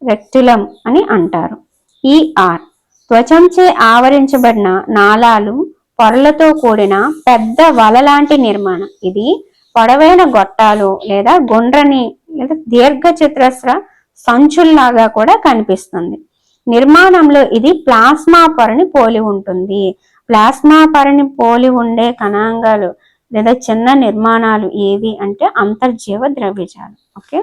రెక్టిలం అని అంటారు. ఈఆర్ త్వచంచే ఆవరించబడిన నాళాలు, పొరలతో కూడిన పెద్ద వల లాంటి నిర్మాణం. ఇది పొడవైన గొట్టాలు లేదా గుండ్రని లేదా దీర్ఘ చతురస్ర సంచుల్లాగా కూడా కనిపిస్తుంది. నిర్మాణంలో ఇది ప్లాస్మా పొరని పోలి ఉంటుంది. ప్లాస్మా పొరని పోలి ఉండే కణాంగాలు లేదా చిన్న నిర్మాణాలు ఏవి అంటే అంతర్జీవ ద్రవ్యజాలం. ఓకే,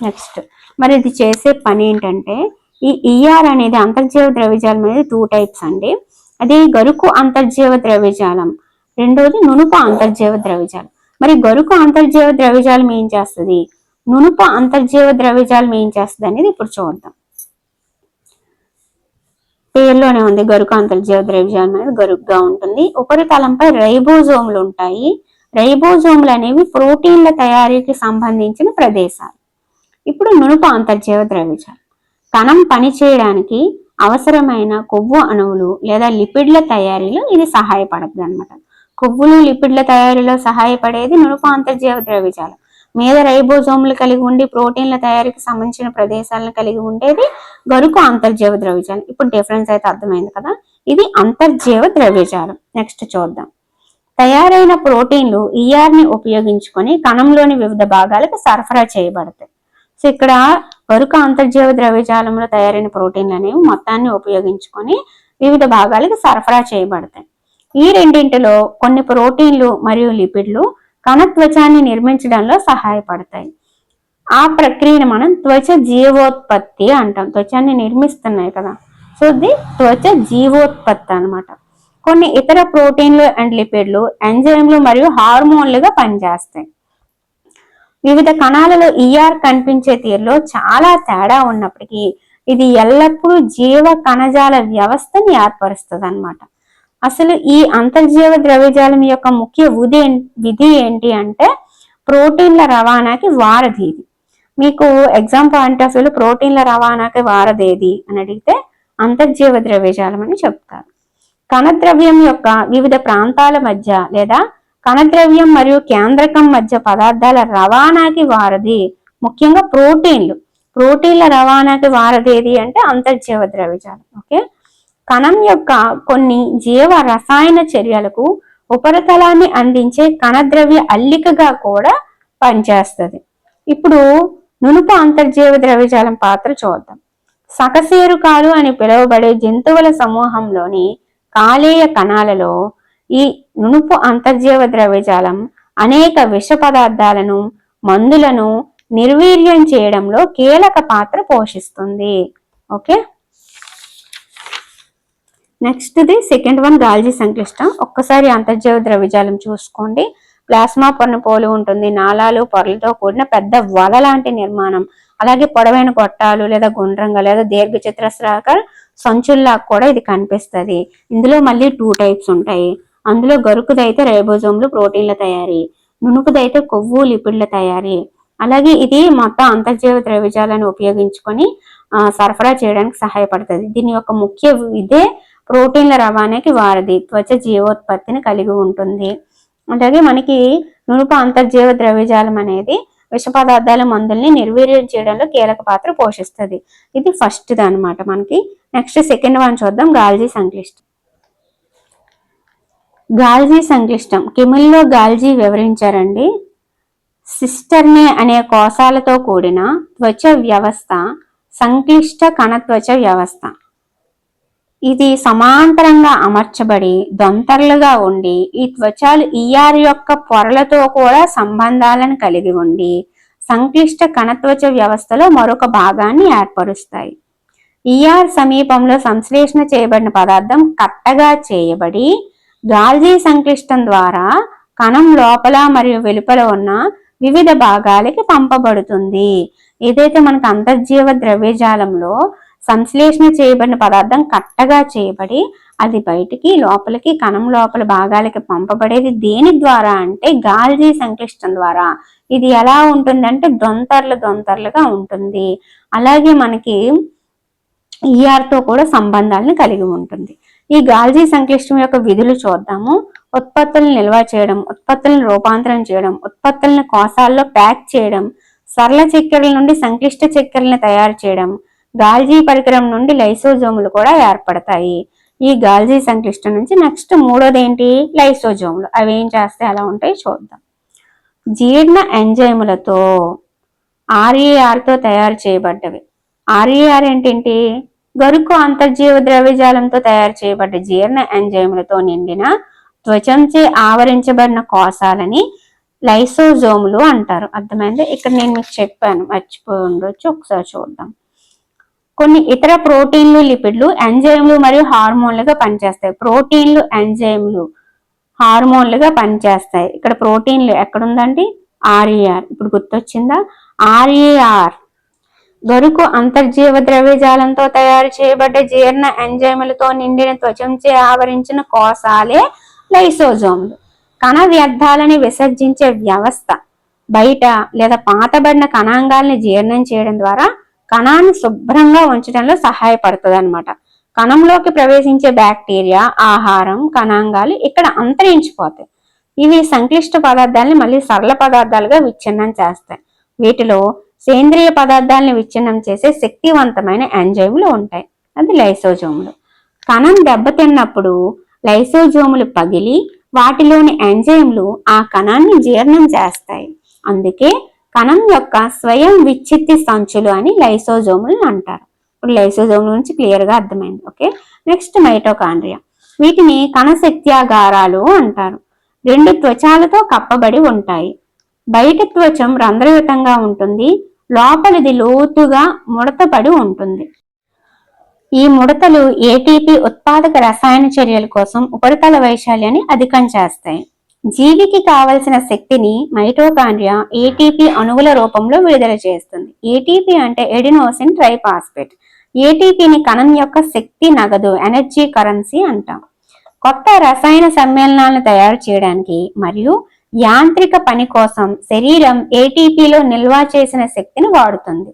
నెక్స్ట్ మరి ఇది చేసే పని ఏంటంటే ఈ ఈఆర్ అనేది అంతర్జీవ ద్రవ్యజాలం అనేది 2 టైప్స్ అండి. అది గరుకు అంతర్జీవ ద్రవ్యజాలం, రెండోది నునుపు అంతర్జీవ ద్రవ్యజాలం. మరి గరుకు అంతర్జీవ ద్రవ్యజాలం ఏం చేస్తుంది, నునుపు అంతర్జీవ ద్రవ్యజాలం ఏం చేస్తుంది అనేది ఇప్పుడు చూద్దాం. పేర్లోనే ఉంది, గరుకు అంతర్జీవ ద్రవ్యజాలం అనేది గరుకుగా ఉంటుంది. ఉపరితలంపై రైబోజోములు ఉంటాయి. రైబోజోములు అనేవి ప్రోటీన్ల తయారీకి సంబంధించిన ప్రదేశాలు. ఇప్పుడు నునుపు అంతర్జీవ ద్రవ్యజాలం, కణం పనిచేయడానికి అవసరమైన కొవ్వు అణువులు లేదా లిపిడ్ల తయారీలో ఇది సహాయపడుతుంది అనమాట. కొవ్వులు లిపిడ్ల తయారీలో సహాయపడేది నునుపు అంతర్జీవ ద్రవ్యజాలం. మీద రైబోజోములు కలిగి ఉండి ప్రోటీన్ల తయారీకి సంబంధించిన ప్రదేశాలను కలిగి ఉండేది గరుకు అంతర్జీవ ద్రవ్యజాలం. ఇప్పుడు డిఫరెన్స్ అయితే అర్థమైంది కదా. ఇది అంతర్జీవ ద్రవ్యజాలం. నెక్స్ట్ చూద్దాం. తయారైన ప్రోటీన్లు ఈఆర్ని ఉపయోగించుకొని కణంలోని వివిధ భాగాలకు సరఫరా చేయబడతాయి. సో ఇక్కడ గరుకు అంతర్జీవ ద్రవ్యజాలంలో తయారైన ప్రోటీన్లు అనేవి మొత్తాన్ని ఉపయోగించుకొని వివిధ భాగాలకు సరఫరా చేయబడతాయి. ఈ రెండింటిలో కొన్ని ప్రోటీన్లు మరియు లిపిడ్లు కణత్వచాన్ని నిర్మించడంలో సహాయపడతాయి. ఆ ప్రక్రియను మనం త్వచ జీవోత్పత్తి అంటాం. త్వచాన్ని నిర్మిస్తున్నాయి కదా, సో ఇది త్వచ జీవోత్పత్తి అనమాట. కొన్ని ఇతర ప్రోటీన్లు అండ్ లిపిడ్లు ఎంజైమ్లు మరియు హార్మోన్లుగా పనిచేస్తాయి. వివిధ కణాలలో ఈఆర్ కనిపించే తీరులో చాలా తేడా ఉన్నప్పటికీ ఇది ఎల్లప్పుడూ జీవ కణజాల వ్యవస్థని ఏర్పరుస్తుంది అనమాట. అసలు ఈ అంతర్జీవ ద్రవ్యజాలం యొక్క ముఖ్య విధి ఏంటి అంటే ప్రోటీన్ల రవాణాకి వారధి ఇది. మీకు ఎగ్జామ్ పాయింట్ ఆఫ్ వ్యూలో ప్రోటీన్ల రవాణాకి వారధి ఏది అని అడిగితే అంతర్జీవ ద్రవ్యజాలం అని చెప్తారు. కణద్రవ్యం యొక్క వివిధ ప్రాంతాల మధ్య లేదా కణద్రవ్యం మరియు కేంద్రకం మధ్య పదార్థాల రవాణాకి వారధి ముఖ్యంగా ప్రోటీన్ల రవాణాకి వారధి ఏది అంటే అంతర్జీవ ద్రవ్యజాలం. ఓకే, కణం యొక్క కొన్ని జీవ రసాయన చర్యలకు ఉపరితలాన్ని అందించే కణద్రవ్య అల్లికగా కూడా పనిచేస్తుంది. ఇప్పుడు నునుపు అంతర్జీవ ద్రవ్యజాలం పాత్ర చూద్దాం. సకశేరుకాలు అని పిలువబడే జంతువుల సమూహంలోని కాలేయ కణాలలో ఈ నునుపు అంతర్జీవ ద్రవ్యజాలం అనేక విష పదార్థాలను మందులను నిర్వీర్యం చేయడంలో కీలక పాత్ర పోషిస్తుంది. Okay, next the second one Golgi సంక్లిష్టం. ఒక్కసారి అంతర్జీవ ద్రవ్యజాలం చూసుకోండి. ప్లాస్మా పొరను పోలి ఉంటుంది. నాళాలు పొరలతో కూడిన పెద్ద వల లాంటి నిర్మాణం, అలాగే పొడవైన గొట్టాలు లేదా గుండ్రంగా లేదా దీర్ఘ చతురస్రాకార సంచుల్లా కూడా ఇది కనిపిస్తుంది. ఇందులో మళ్ళీ 2 టైప్స్ ఉంటాయి. అందులో గరుకుదైతే రైబోజోమ్లు ప్రోటీన్ల తయారీ, నునుపుదైతే కొవ్వు లిపిడ్ల తయారీ. అలాగే ఇది మొత్తం అంతర్జీవ ద్రవ్యజాలను ఉపయోగించుకొని సరఫరా చేయడానికి సహాయపడుతుంది. దీని యొక్క ముఖ్య ఇదే ప్రోటీన్ల రవాణాకి వారధి, త్వచ జీవోత్పత్తిని కలిగి ఉంటుంది. అలాగే మనకి నునుపు అంతర్జీవ ద్రవ్యజాలం అనేది విష పదార్థాల మందుల్ని నిర్వీర్యం చేయడంలో కీలక పాత్ర పోషిస్తుంది. ఇది ఫస్ట్ అనమాట మనకి. నెక్స్ట్ సెకండ్ వన్ చూద్దాం, గాల్జీ సంక్లిష్టం. గాల్జీ సంక్లిష్టం కిమిల్లో గాల్జీ వివరించారండి. సిస్టర్నే అనే కోశాలతో కూడిన త్వచ వ్యవస్థ సంక్లిష్ట కణత్వచ వ్యవస్థ. ఇది సమాంతరంగా అమర్చబడి దొంతర్లుగా ఉండి ఈ త్వచాలు ఈఆర్ యొక్క పొరలతో కూడా సంబంధాలను కలిగి ఉండి సంక్లిష్ట కణత్వచ వ్యవస్థలో మరొక భాగాన్ని ఏర్పరుస్తాయి. ఈఆర్ సమీపంలో సంశ్లేషణ చేయబడిన పదార్థం కట్టగా చేయబడి గాల్జీ సంక్లిష్టం ద్వారా కణం లోపల మరియు వెలుపల ఉన్న వివిధ భాగాలకి పంపబడుతుంది. ఏదైతే మనకు అంతర్జీవ ద్రవ్యజాలంలో సంశ్లేషణ చేయబడిన పదార్థం కట్టగా చేయబడి అది బయటికి లోపలికి కణం లోపల భాగాలకి పంపబడేది దేని ద్వారా అంటే గాల్జీ సంక్లిష్టం ద్వారా. ఇది ఎలా ఉంటుందంటే దొంతర్లుగా ఉంటుంది. అలాగే మనకి ఈఆర్తో కూడా సంబంధాలను కలిగి ఉంటుంది. ఈ గాల్జీ సంక్లిష్టం యొక్క విధులు చూద్దాము. ఉత్పత్తులను నిల్వ చేయడం, ఉత్పత్తులను రూపాంతరం చేయడం, ఉత్పత్తులను కోశాల్లో ప్యాక్ చేయడం, సరళ చక్కెరల నుండి సంక్లిష్ట చక్కెరలను తయారు చేయడం, గాల్జీ పరికరం నుండి లైసోజోములు కూడా ఏర్పడతాయి. ఈ గాల్జీ సంక్లిష్టం నుంచి నెక్స్ట్ మూడోది ఏంటి, లైసోజోములు. అవి ఏం చేస్తే ఎలా ఉంటాయి చూద్దాం. జీర్ణ ఎంజైములతో ఆర్ఏఆర్తో తయారు చేయబడ్డవి. ఆర్ఏఆర్ ఏంటంటే గరుకు అంతర్జీవ ద్రవ్యజాలంతో తయారు చేయబడ్డ జీర్ణ ఎంజైములతో నిండిన త్వచంచే ఆవరించబడిన కోశాలని లైసోజోములు అంటారు. అర్థమైంది? ఇక్కడ నేను మీకు చెప్పాను, మర్చిపోయి ఉండొచ్చు, ఒకసారి చూద్దాం. కొన్ని ఇతర ప్రోటీన్లు, లిపిడ్లు, ఎంజైమ్లు మరియు హార్మోన్లుగా పనిచేస్తాయి. ప్రోటీన్లు, ఎంజైమ్లు, హార్మోన్లుగా పనిచేస్తాయి. ఇక్కడ ప్రోటీన్లు ఎక్కడుందండి, ఆర్ఈఆర్. ఇప్పుడు గుర్తొచ్చిందా? ఆర్ఈఆర్ గరుకు అంతర్జీవ ద్రవ్యజాలంతో తయారు చేయబడ్డ జీర్ణ ఎంజైములతో నిండిన త్వచంచే ఆవరించిన కోశాలే లైసోజోములు. కణ వ్యర్థాలని విసర్జించే వ్యవస్థ బయట లేదా పాతబడిన కణాంగాల్ని జీర్ణం చేయడం ద్వారా కణాన్ని శుభ్రంగా ఉంచడంలో సహాయపడుతుంది అనమాట. కణంలోకి ప్రవేశించే బ్యాక్టీరియా, ఆహారం, కణాంగాలు ఇక్కడ అంతరించిపోతాయి. ఇవి సంక్లిష్ట పదార్థాలని మళ్ళీ సరళ పదార్థాలుగా విచ్ఛిన్నం చేస్తాయి. వీటిలో సేంద్రియ పదార్థాలను విచ్ఛిన్నం చేసే శక్తివంతమైన ఎంజైములు ఉంటాయి. అది లైసోజోములు. కణం దెబ్బతిన్నప్పుడు లైసోజోములు పగిలి వాటిలోని ఎంజైములు ఆ కణాన్ని జీర్ణం చేస్తాయి. అందుకే కణం యొక్క స్వయం విచ్ఛిత్తి సంచులు అని లైసోజోములు అంటారు. ఇప్పుడు లైసోజోముల నుంచి క్లియర్ గా అర్థమైంది. Okay, next mitochondria. వీటిని కణశక్త్యాగారాలు అంటారు. 2 త్వచాలతో కప్పబడి ఉంటాయి. బయట త్వచం రంధ్రయుతంగా ఉంటుంది, లోపలిది లోతుగా ముడతపడి ఉంటుంది. ఈ ముడతలు ఏటీపీ ఉత్పాదక రసాయన చర్యల కోసం ఉపరితల వైశాల్యాన్ని అధికం చేస్తాయి. జీవికి కావలసిన శక్తిని మైటోకాండ్రియా ఏటీపీ అణువుల రూపంలో విడుదల చేస్తుంది. ఏటీపీ అంటే ఎడినోసిన్ ట్రైఫాస్ఫేట్. ఏటీపీని కణం యొక్క శక్తి నగదు, ఎనర్జీ కరెన్సీ అంటాం. కొత్త రసాయన సమ్మేళనాలను తయారు చేయడానికి మరియు యాంత్రిక పని కోసం శరీరం ఏటీపీలో నిల్వ చేసిన శక్తిని వాడుతుంది.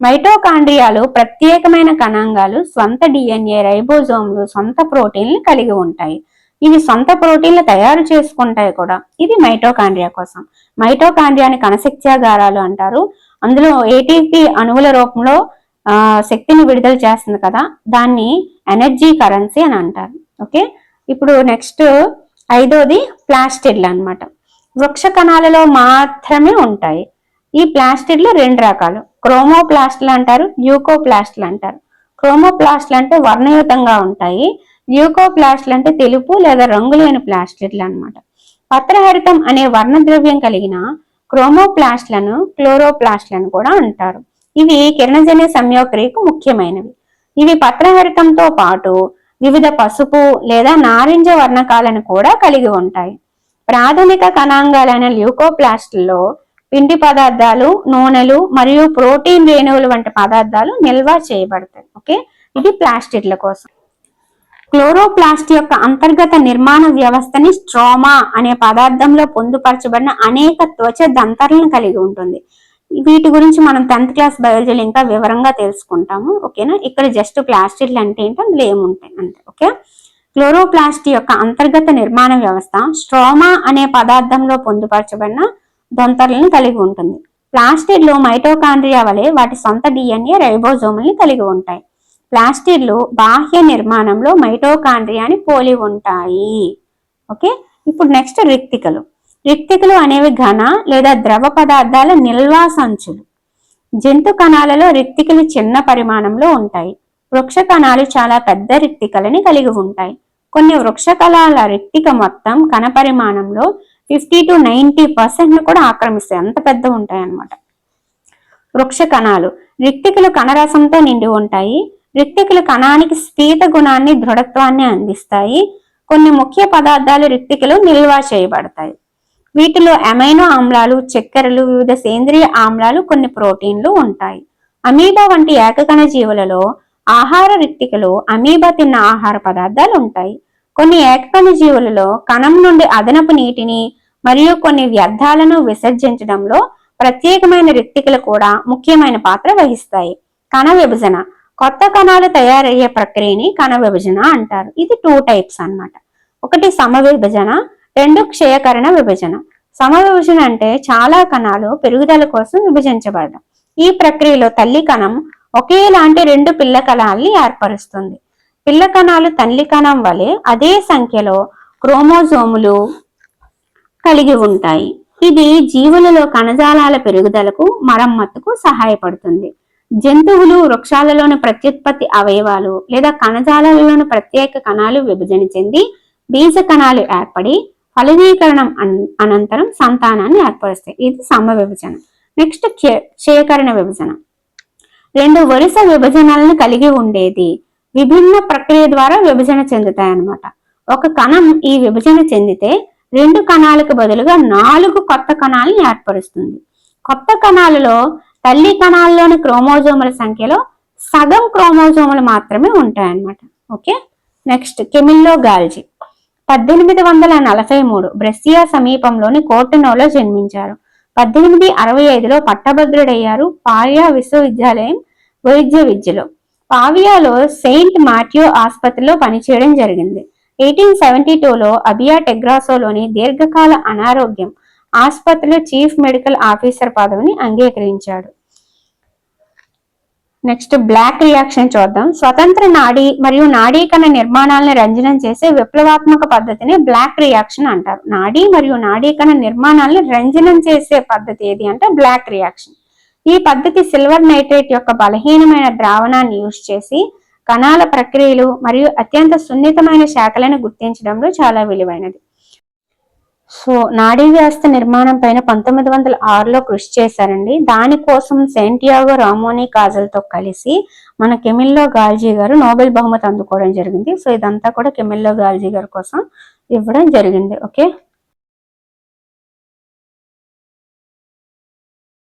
మైటోకాండ్రియాలు ప్రత్యేకమైన కణాంగాలు, స్వంత డిఎన్ఏ, రైబోజోమ్లు, సొంత ప్రోటీన్లు కలిగి ఉంటాయి. ఇవి సొంత ప్రోటీన్లు తయారు చేసుకుంటాయి కూడా. ఇది మైటోకాండ్రియా కోసం. మైటోకాండ్రియాని కణశక్త్యాగారాలు అంటారు. అందులో ఏటీపీ అణువుల రూపంలో శక్తిని విడుదల చేస్తుంది కదా, దాన్ని ఎనర్జీ కరెన్సీ అని అంటారు. ఓకే, ఇప్పుడు నెక్స్ట్ 5వది ప్లాస్టిడ్లు అన్నమాట. వృక్ష కణాలలో మాత్రమే ఉంటాయి. ఈ ప్లాస్టిడ్లు 2 రకాలు. క్రోమోప్లాస్ట్లు అంటారు, ల్యూకోప్లాస్ట్లు అంటారు. క్రోమోప్లాస్ట్లు అంటే వర్ణయుతంగా ఉంటాయి. ల్యూకోప్లాస్ట్లు అంటే తెలుపు లేదా రంగులేని ప్లాస్టిడ్లు అన్నమాట. పత్రహరితం అనే వర్ణద్రవ్యం కలిగిన క్రోమోప్లాస్ట్లను క్లోరోప్లాస్ట్లను కూడా అంటారు. ఇవి కిరణజన్య సంయోగక్రియకు ముఖ్యమైనవి. ఇవి పత్రహరితంతో పాటు వివిధ పసుపు లేదా నారింజ వర్ణకాలను కూడా కలిగి ఉంటాయి. ప్రాథమిక కణాంగాలైన ల్యూకోప్లాస్ట్లో పిండి పదార్థాలు, నూనెలు మరియు ప్రోటీన్ రేణువులు వంటి పదార్థాలు నిల్వ చేయబడతాయి. ఓకే, ఇది ప్లాస్టిడ్ల కోసం. క్లోరోప్లాస్ట్ యొక్క అంతర్గత నిర్మాణ వ్యవస్థని స్ట్రోమా అనే పదార్థంలో పొందుపరచబడిన అనేక త్వచ దంతర్లను కలిగి ఉంటుంది. వీటి గురించి మనం 10th క్లాస్ బయాలజీలో ఇంకా వివరంగా తెలుసుకుంటాము. ఓకేనా, ఇక్కడ జస్ట్ ప్లాస్టిడ్లు అంటే ఏంటో అందులో ఏముంటాయి అంతే. ఓకే, క్లోరోప్లాస్ట్ యొక్క అంతర్గత నిర్మాణ వ్యవస్థ స్ట్రోమా అనే పదార్థంలో పొందుపరచబడిన దొంతర్లను కలిగి ఉంటుంది. ప్లాస్టిడ్లు మైటోకాండ్రియా వలె వాటి సొంత డిఎన్ఏ రైబోజోముల్ని కలిగి ఉంటాయి. ప్లాస్టిడ్లు బాహ్య నిర్మాణంలో మైటోకాండ్రియాని పోలి ఉంటాయి. ఓకే, ఇప్పుడు నెక్స్ట్ రిక్తికలు. రిక్తికలు అనేవి ఘన లేదా ద్రవ పదార్థాల నిల్వా సంచులు. జంతు కణాలలో రిక్తికలు చిన్న పరిమాణంలో ఉంటాయి. వృక్ష కణాలు చాలా పెద్ద రిక్తికలని కలిగి ఉంటాయి. కొన్ని వృక్ష కణాల రిక్తిక మొత్తం కణ పరిమాణంలో 50 to 90% కూడా ఆక్రమిస్తాయి. అంత పెద్ద ఉంటాయి అన్నమాట. వృక్ష కణాలు రిక్తికలు కణరసంతో నిండి ఉంటాయి. రిక్తికలు కణానికి స్ఫీత గుణాన్ని, దృఢత్వాన్ని అందిస్తాయి. కొన్ని ముఖ్య పదార్థాలు రిక్తికలు నిల్వ చేయబడతాయి. వీటిలో అమైనో ఆమ్లాలు, చక్కెరలు, వివిధ సేంద్రియ ఆమ్లాలు, కొన్ని ప్రోటీన్లు ఉంటాయి. అమీబా వంటి ఏకకణ జీవులలో ఆహార రిక్తికలు అమీబా తిన్న ఆహార పదార్థాలు ఉంటాయి. కొన్ని ఏకకణ జీవులలో కణం నుండి అదనపు నీటిని మరియు కొన్ని వ్యర్థాలను విసర్జించడంలో ప్రత్యేకమైన రిక్తికలు కూడా ముఖ్యమైన పాత్ర వహిస్తాయి. కణ విభజన. కొత్త కణాలు తయారయ్యే ప్రక్రియని కణ విభజన అంటారు. ఇది 2 టైప్స్ అన్నమాట. ఒకటి సమవిభజన, 2 క్షయకరణ విభజన. సమవిభజన అంటే చాలా కణాలు పెరుగుదల కోసం విభజించబడడం. ఈ ప్రక్రియలో తల్లి కణం ఒకేలాంటి 2 పిల్ల కణాలని ఏర్పరుస్తుంది. పిల్ల కణాలు తల్లి కణం వలె అదే సంఖ్యలో క్రోమోజోములు కలిగి ఉంటాయి. ఇది జీవులలో కణజాలాల పెరుగుదలకు, మరమ్మతుకు సహాయపడుతుంది. జంతువులు, వృక్షాలలోని ప్రత్యుత్పత్తి అవయవాలు లేదా కణజాలాలలోని ప్రత్యేక కణాలు విభజన చెంది బీజ కణాలు ఏర్పడి ఫలదీకరణం అనంతరం సంతానాన్ని ఏర్పరుస్తాయి. ఇది సమవిభజన. నెక్స్ట్ క్షయకరణ విభజన. 2 వరుస విభజనలను కలిగి ఉండేది. విభిన్న ప్రక్రియ ద్వారా విభజన చెందుతాయి అన్నమాట. ఒక కణం ఈ విభజన చెందితే 2 కణాలకు బదులుగా 4 కొత్త కణాలను ఏర్పరుస్తుంది. కొత్త కణాలలో తల్లి కణాల్లోని క్రోమోజోముల సంఖ్యలో సగం క్రోమోజోములు మాత్రమే ఉంటాయన్నమాట. ఓకే, నెక్స్ట్ కెమిల్లో గాల్జీ 1843 బ్రెస్సియా సమీపంలోని కోర్టనోలో జన్మించారు. 1865లో పట్టభద్రుడయ్యారు. పావియా విశ్వవిద్యాలయం వైద్య విద్యలో. పావియాలో సెయింట్ మాథ్యూ ఆసుపత్రిలో పనిచేయడం జరిగింది. 1872లో అబియా టెగ్రాసోలోని దీర్ఘకాల అనారోగ్యం ఆసుపత్రిలో చీఫ్ మెడికల్ ఆఫీసర్ పదవిని అంగీకరించాడు. నెక్స్ట్ బ్లాక్ రియాక్షన్ చూద్దాం. స్వతంత్ర నాడీ మరియు నాడీకణ నిర్మాణాలను రంజనం చేసే విప్లవాత్మక పద్ధతిని బ్లాక్ రియాక్షన్ అంటారు. నాడీ మరియు నాడీకణ నిర్మాణాలను రంజనం చేసే పద్ధతి ఏది అంటే బ్లాక్ రియాక్షన్. ఈ పద్ధతి సిల్వర్ నైట్రేట్ యొక్క బలహీనమైన ద్రావణాన్ని యూజ్ చేసి కణాల ప్రక్రియలు మరియు అత్యంత సున్నితమైన శాఖలను గుర్తించడంలో చాలా విలువైనది. సో నాడీ వ్యవస్థ నిర్మాణం పైన 1906లో కృషి చేశారండి. దానికోసం సెంటియాగో రామోనీ కాజల్తో కలిసి మన కెమిల్లో గాల్జీ గారు నోబెల్ బహుమతి అందుకోవడం జరిగింది. సో ఇదంతా కూడా కెమిల్లో గాల్జీ గారి కోసం ఇవ్వడం జరిగింది. ఓకే.